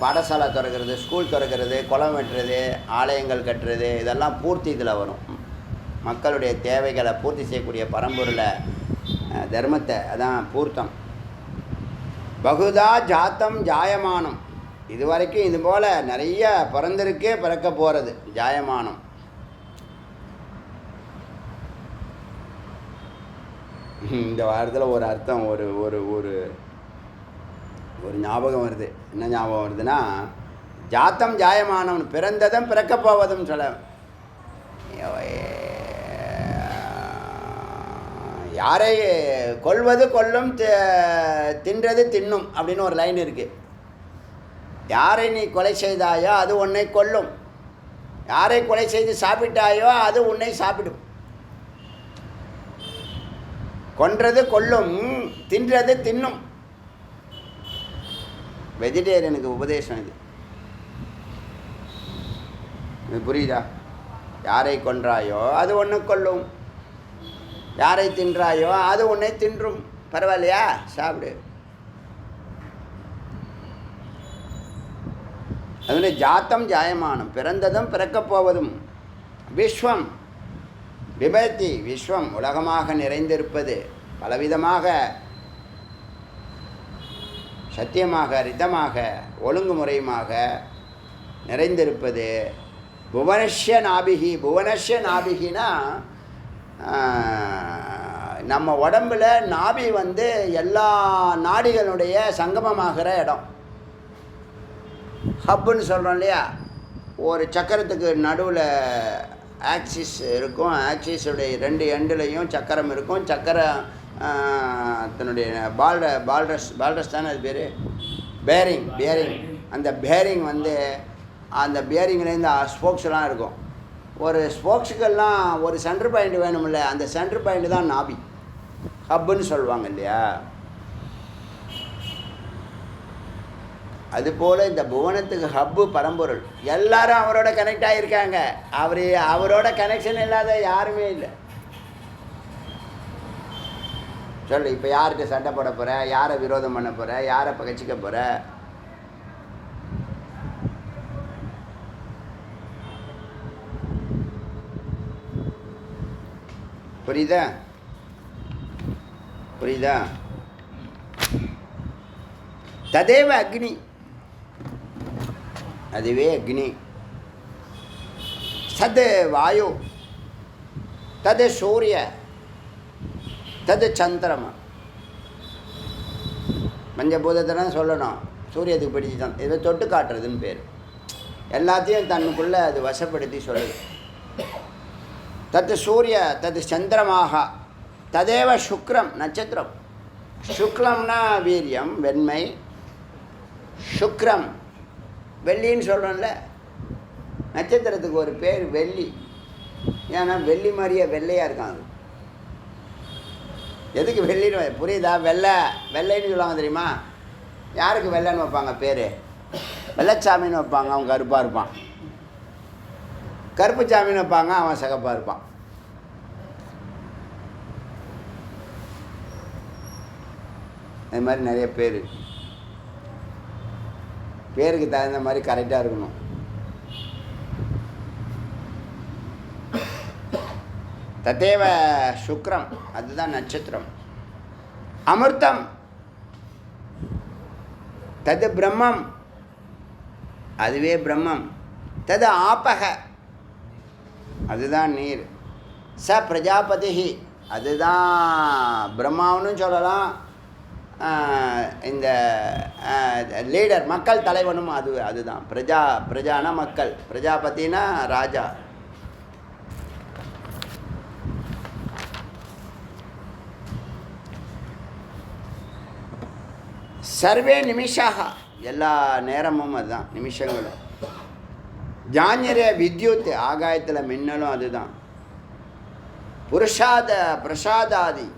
பாடசாலை திறக்கிறது, ஸ்கூல் திறக்கிறது, குளம் வெட்டுறது, ஆலயங்கள் கட்டுறது, இதெல்லாம் பூர்த்தி இதில் வரும். மக்களுடைய தேவைகளை பூர்த்தி செய்யக்கூடிய பரம்பொருளை, தர்மத்தை, அதான் பூர்த்தம். பகுதா ஜாத்தம் ஜாயமானம். இது வரைக்கும் இது போல் நிறைய பிறந்திருக்கே, பிறக்க போகிறது ஜாயமானம். இந்த வாரத்தில் ஒரு அர்த்தம், ஒரு ஒரு ஒரு ஒரு ஞாபகம் வருது. என்ன ஞாபகம் வருதுன்னா, ஜாத்தம் ஜாயமானம், பிறந்ததும் பிறக்க போவதும் சொல்ல. யாரை கொல்வது கொல்லும், தின்றது தின்னும் அப்படின்னு ஒரு லைன் இருக்குது. யாரை நீ கொலை செய்தாயோ அது உன்னை கொல்லும், யாரை கொலை செய்து சாப்பிட்டாயோ அது உன்னை சாப்பிடும். கொன்றது கொல்லும், தின்றது தின்னும். வெஜிடேரியனுக்கு உபதேசம் இது. இது புரியுதா? யாரை கொன்றாயோ அது ஒன்று கொல்லும், யாரை தின்றாயோ அது உன்னை தின்றும். பரவாயில்லையா? சாப்பிடு. அதுமாதிரி ஜாத்தம் ஜாயமானம், பிறந்ததும் பிறக்கப் போவதும். விஸ்வம் விபத்தி, விஸ்வம் உலகமாக நிறைந்திருப்பது, பலவிதமாக சத்தியமாக ரிதமாக ஒழுங்குமுறையுமாக நிறைந்திருப்பது. புவனஷ்ய நாபிகி. புவனஷ்ய நாபிகினா நம்ம உடம்பில் நாபி எல்லா நாடிகளுடைய சங்கமமாகிற இடம். ஹப்புன்னு சொல்கிறோம் இல்லையா? ஒரு சக்கரத்துக்கு நடுவில் ஆக்சிஸ் இருக்கும். ஆக்சிஸுடைய 2 எண்டுலையும் சக்கரம் இருக்கும். சக்கரம் தன்னுடைய பால்டஸ் தானே அது பேர், பேரிங். அந்த பேரிங் அந்த பேரிங்லேருந்து ஸ்போக்ஸ்லாம் இருக்கும். ஒரு ஸ்போக்ஸுக்கெல்லாம் ஒரு சென்டர் பாயிண்ட் வேணுமில்ல, அந்த சென்டர் பாயிண்ட் தான் நாபி, ஹப்புன்னு சொல்லுவாங்க இல்லையா? அதுபோல் இந்த புவனத்துக்கு ஹப்பு பரம்பொருள். எல்லாரும் அவரோட கனெக்ட் ஆகியிருக்காங்க. அவரோட கனெக்ஷன் இல்லாத யாருமே இல்லை. சொல்லு. இப்போ யார்கிட்ட சண்டை போட போகிற, யாரை விரோதம் பண்ண போகிற, யாரை பகச்சிக்க போகிற? புரியுதா? புரியுதா? ததேவ அக்னி, அதுவே அக்னி. சத் வாயு, தது சூரிய, தது சந்திரமா. பஞ்சபூதத்தை சொல்லணும். சூரியத்துக்கு பிடிச்சி தான் இதை தொட்டு காட்டுறதுன்னு பேர். எல்லாத்தையும் தன்னுக்குள்ளே அது வசப்படுத்தி சொல்லுது. தத்து சூரிய, தது சந்திரமாக, ததேவ சுக்ரம் நட்சத்திரம். சுக்லம்னா வீரியம், வெண்மை. சுக்ரம் வெள்ளின்னு சொல்கிறோம்ல. நட்சத்திரத்துக்கு ஒரு பேர் வெள்ளி. ஏன்னா வெள்ளி மாதிரியே வெள்ளையாக இருக்காங்க. எதுக்கு வெள்ளின்னு புரியுதா? வெள்ளைன்னு சொல்லுவாங்க தெரியுமா? யாருக்கு வெள்ளைன்னு வைப்பாங்க பேர்? வெள்ளைச்சாமின்னு வைப்பாங்க, அவன் கருப்பாக இருப்பான். கருப்பு சாமின்னு வைப்பாங்க, அவன் சிகப்பாக இருப்பான். அது மாதிரி நிறைய பேர். பேருக்கு தகுந்த மாதிரி கரெக்டாக இருக்கணும். ததேவ சுக்ரம், அதுதான் நட்சத்திரம். அமிர்தம், தது பிரம்மம், அதுவே பிரம்மம். தது ஆபக, அதுதான் நீர். ச பிரஜாபதி, அதுதான் பிரம்மாவுன்னு சொல்லலாம். இந்த லீடர், மக்கள் தலைவனும் அதுதான். பிரஜானா மக்கள், பிரஜாபதினா ராஜா. சர்வே நிமிஷாக, எல்லா நேரமும் அதுதான், நிமிஷங்களும். ஜான்யரே வித்யுத், ஆகாயத்தில் மின்னலும் அதுதான். பிரசாதாதி,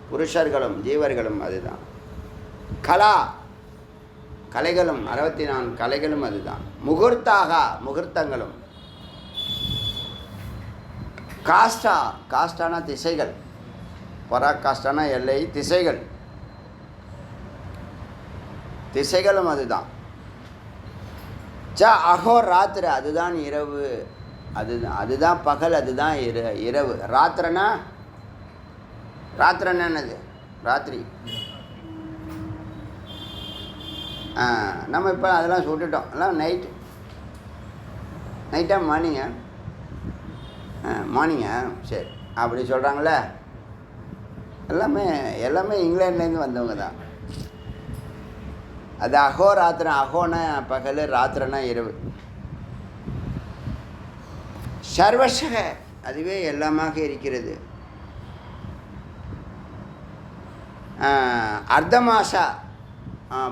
புருஷர்களும் ஜீவர்களும் அதுதான். கலா, கலைகளும் 64 கலைகளும் அதுதான். முகூர்த்தாக, முகூர்த்தங்களும். காஷ்டா, காஷ்டானா திசைகள். பராகாஷ்டானா எல்லை, திசைகள். திசைகளும் அதுதான். அகோராத்திர, அதுதான் இரவு. அதுதான் பகல், அதுதான் இரவு. ராத்திரனா என்னது? ராத்திரி. நம்ம இப்போ அதெல்லாம் சுட்டுட்டோம். எல்லாம் நைட்டா மார்னிங்கா? மார்னிங்கா? சரி, அப்படி சொல்கிறாங்களே. எல்லாமே இங்கிலாண்ட்லேருந்து வந்தவங்க தான். அது அகோராத்திரம். அகோனா பகல், ராத்திரனா இரவு. சர்வசக, அதுவே எல்லாமாக இருக்கிறது. அர்த்த மாசா,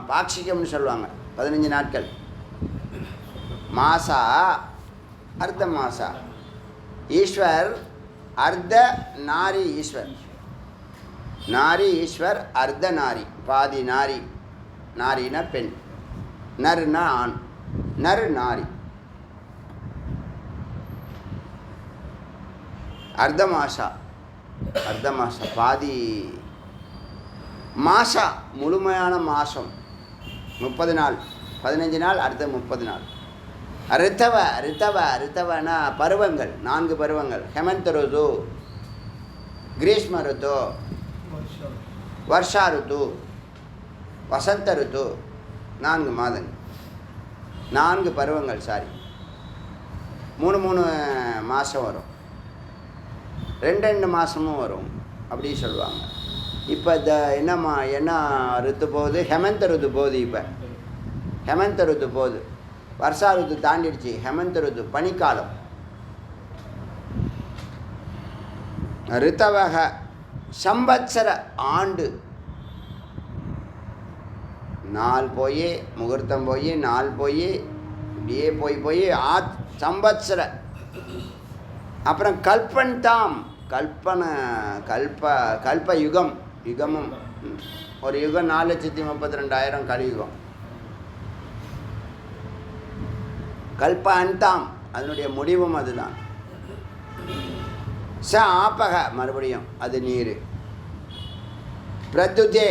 பாக்ஷிகம்னு சொல்லுவாங்க, 15 நாட்கள். மாசா, அர்த்த மாசா. ஈஸ்வர் அர்த்த நாரி, ஈஸ்வர் நாரி, ஈஸ்வர் அர்த்த நாரி, பாதி நாரி. நாரினா பெண், நறுனா ஆண். நறு நாரி. அர்த்த மாசா, அர்த்த மாசா பாதி. மாசா முழுமையான மாதம் 30 நாள், 15 நாள், அடுத்த 30 நாள். ரித்தவனா பருவங்கள், 4 பருவங்கள். ஹேமந்த ருது, கிரீஷ்ம ருத்து, வர்ஷா ருத்து, வசந்த ருத்து. 4 மாதங்கள், 4 பருவங்கள். சாரி, 3 மாதம் வரும், 2 மாதமும் வரும், அப்படி சொல்லுவாங்க. இப்போ என்ன ருத்து போகுது? ஹேமந்த ருத்து போகுது. இப்போ ஹேமந்த ருத்து போகுது. வருஷா ருத்து தாண்டிடுச்சு. ஹேமந்த ருத்து பனிக்காலம். ரித்தவக சம்பத்சர, ஆண்டு. நாள் போய், முகூர்த்தம் போய், நாள் போய், இப்படியே போய் சம்பத்சர. அப்புறம் கல்பந்தாம், கல்ப யுகம். யுகமும் ஒரு யுகம் 4,32,000 கலியுகம். கல்ப அந்தாம், அதனுடைய முடிவும் அதுதான். ஆபக, மறுபடியும் அது நீர். பிரதுதே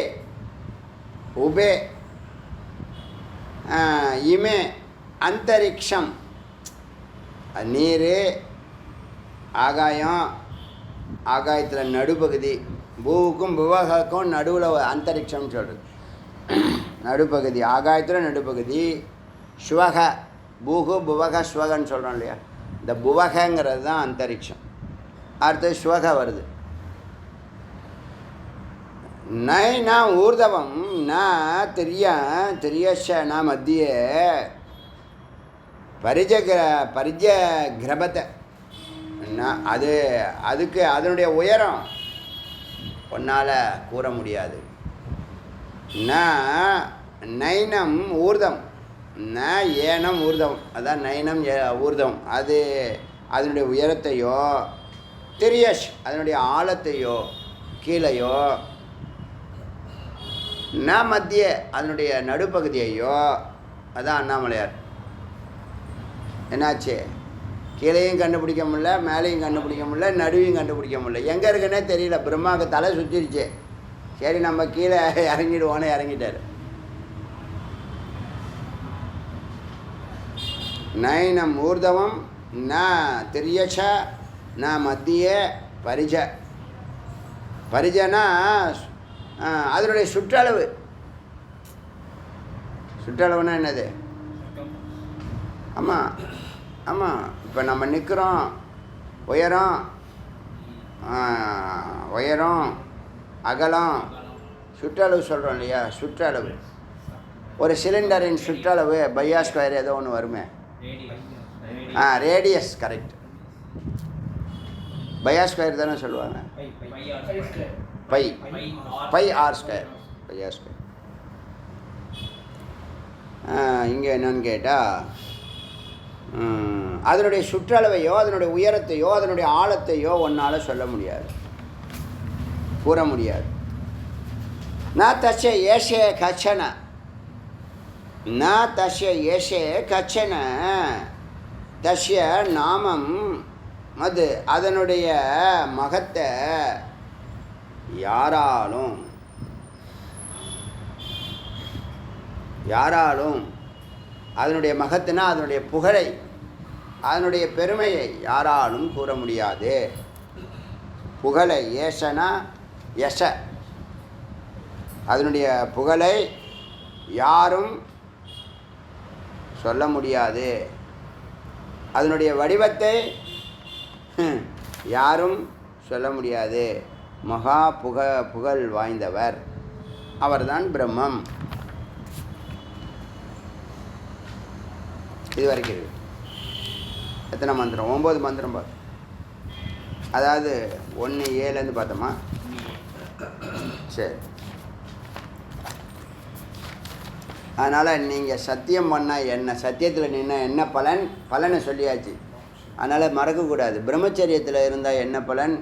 உபே இமே அந்தரிக்ஷம் நீர் ஆகாயம் ஆகாயத்தில் நடுப்பகுதி பூவுக்கும் புவகக்கும் நடுவில் அந்தரிக்ஷம்னு சொல்கிறது நடுப்பகுதி ஆகாயத்தில் நடுப்பகுதி ஸ்வக பூகு புவக ஸ்வகன்னு சொல்கிறோம் இல்லையா இந்த புவகங்கிறது தான் அந்தரிக்ஷம் அடுத்தது ஸ்வக வருது ந ஊர்தவம் ந திரியஷ ந மத்திய பரிஜகிரபத்தை அதுக்கு அதனுடைய உயரம் ஒன்னால் கூற முடியாது நைனம் ஊர்தம் ந ஏனம் ஊர்தம் அதான் நைனம் ஊர்தம் அது அதனுடைய உயரத்தையோ திரியஷ் அதனுடைய ஆழத்தையோ கீழையோ ந மத்திய அதனுடைய நடுப்பகுதியையோ அதான் அண்ணாமலையார் என்னாச்சு கீழையும் கண்டுபிடிக்க முடியல மேலேயும் கண்டுபிடிக்க முடியல நடுவையும் கண்டுபிடிக்க முடியல எங்கே இருக்குன்னே தெரியல பிரம்மாவுக்கு தலை சுற்றிருச்சு சரி நம்ம கீழே இறங்கிடுவோன்னு இறங்கிட்டார் நைனம் ஊர்தவம் ந திரியஷ ந மத்திய பரிஜனா அதனுடைய சுற்றளவுன்னா என்னது ஆமாம் ஆமாம் இப்போ நம்ம நிற்கிறோம் உயரம் அகலம் சுற்றளவு சொல்கிறோம் இல்லையா சுற்றளவு ஒரு சிலிண்டரின் சுற்றளவு பையா ஸ்கொயர் ஏதோ ஒன்று வருமே ரேடியஸ் கரெக்ட் பையா ஸ்கொயர் தானே சொல்லுவாங்க பை ஆர் ஸ்கொயர் பையா ஸ்கொயர் இங்கே என்னன்னு கேட்டால் அதனுடைய சுற்றளவையோ அதனுடைய உயரத்தையோ அதனுடைய ஆழத்தையோ ஒன்றால் சொல்ல முடியாது கூற முடியாது ந தஸ்ய ஏஷே கச்சன ந தஸ்ய ஏஷே கச்சன தஸ்ய நாமம் அது அதனுடைய மகத்தை யாராலும் அதனுடைய மகத்துனா அதனுடைய புகழை அதனுடைய பெருமையை யாராலும் கூற முடியாது புகழை ஏஷனா யஷ அதனுடைய புகழை யாரும் சொல்ல முடியாது அதனுடைய வடிவத்தை யாரும் சொல்ல முடியாது மகா புகழ் வாய்ந்தவர் அவர்தான் பிரம்மம் இது வரைக்கும் இருக்கு எத்தனை மந்திரம் 9 மந்திரம் பார்த்து அதாவது 1-7 பார்த்தோமா சரி அதனால் நீங்கள் சத்தியம் பண்ணால் என்ன சத்தியத்தில் நின்ன என்ன பலனை சொல்லியாச்சு அதனால் மறக்கக்கூடாது பிரம்மச்சரியத்தில் இருந்தால் என்ன பலன்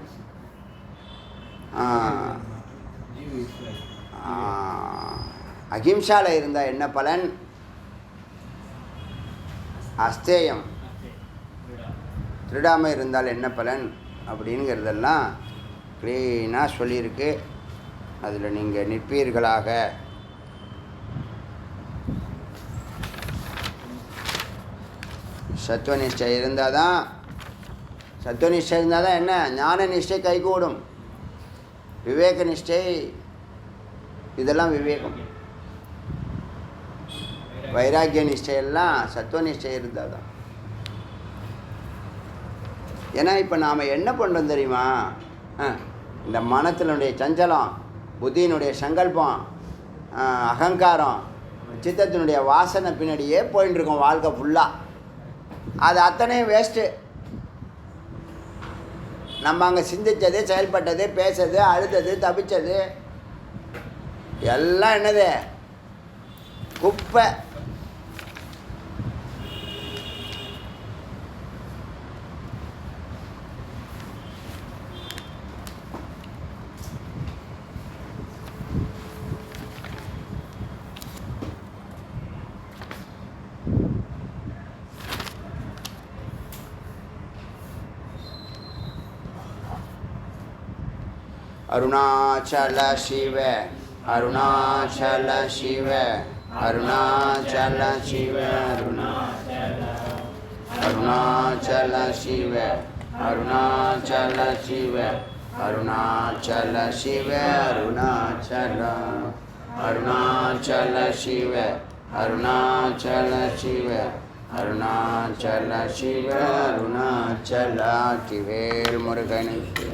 அகிம்சாவில் இருந்தால் என்ன பலன் அஸ்தேயம் திருடாமல் இருந்தால் என்ன பலன் அப்படிங்கிறதெல்லாம் க்ளீனாக சொல்லியிருக்கு அதில் நீங்கள் நிற்பீர்களாக சத்துவநிஷ்டை இருந்தால் தான் என்ன ஞான நிஷ்டை கைகூடும் விவேக நிஷ்டை இதெல்லாம் விவேகம் வைராக்கிய நிஷ்டையெல்லாம் சத்துவநிஷ்டை இருந்தால் தான் ஏன்னா இப்போ நாம் என்ன பண்ணுறோம் தெரியுமா இந்த மனத்தினுடைய சஞ்சலம் புத்தியினுடைய சங்கல்பம் அகங்காரம் சித்தத்தினுடைய வாசனை பின்னாடியே போயின்னு இருக்கோம் வாழ்க்கை ஃபுல்லாக அது அத்தனையும் வேஸ்ட்டு நம்ம அங்கே சிந்தித்தது செயல்பட்டது பேசுறது அழுதது தப்பிச்சது எல்லாம் என்னது குப்பை அருணாச்சல சிவ அருணாச்சல சிவ அருணாச்சல சிவ அருணாச்சல சிவ அருணாச்சல சிவ அருணாச்சல சிவ அருணாச்சல அருணாச்சல சிவ அருணாச்சல சிவ அருணாச்சல சிவ அருணாச்சல திவேல் முருகனுக்கு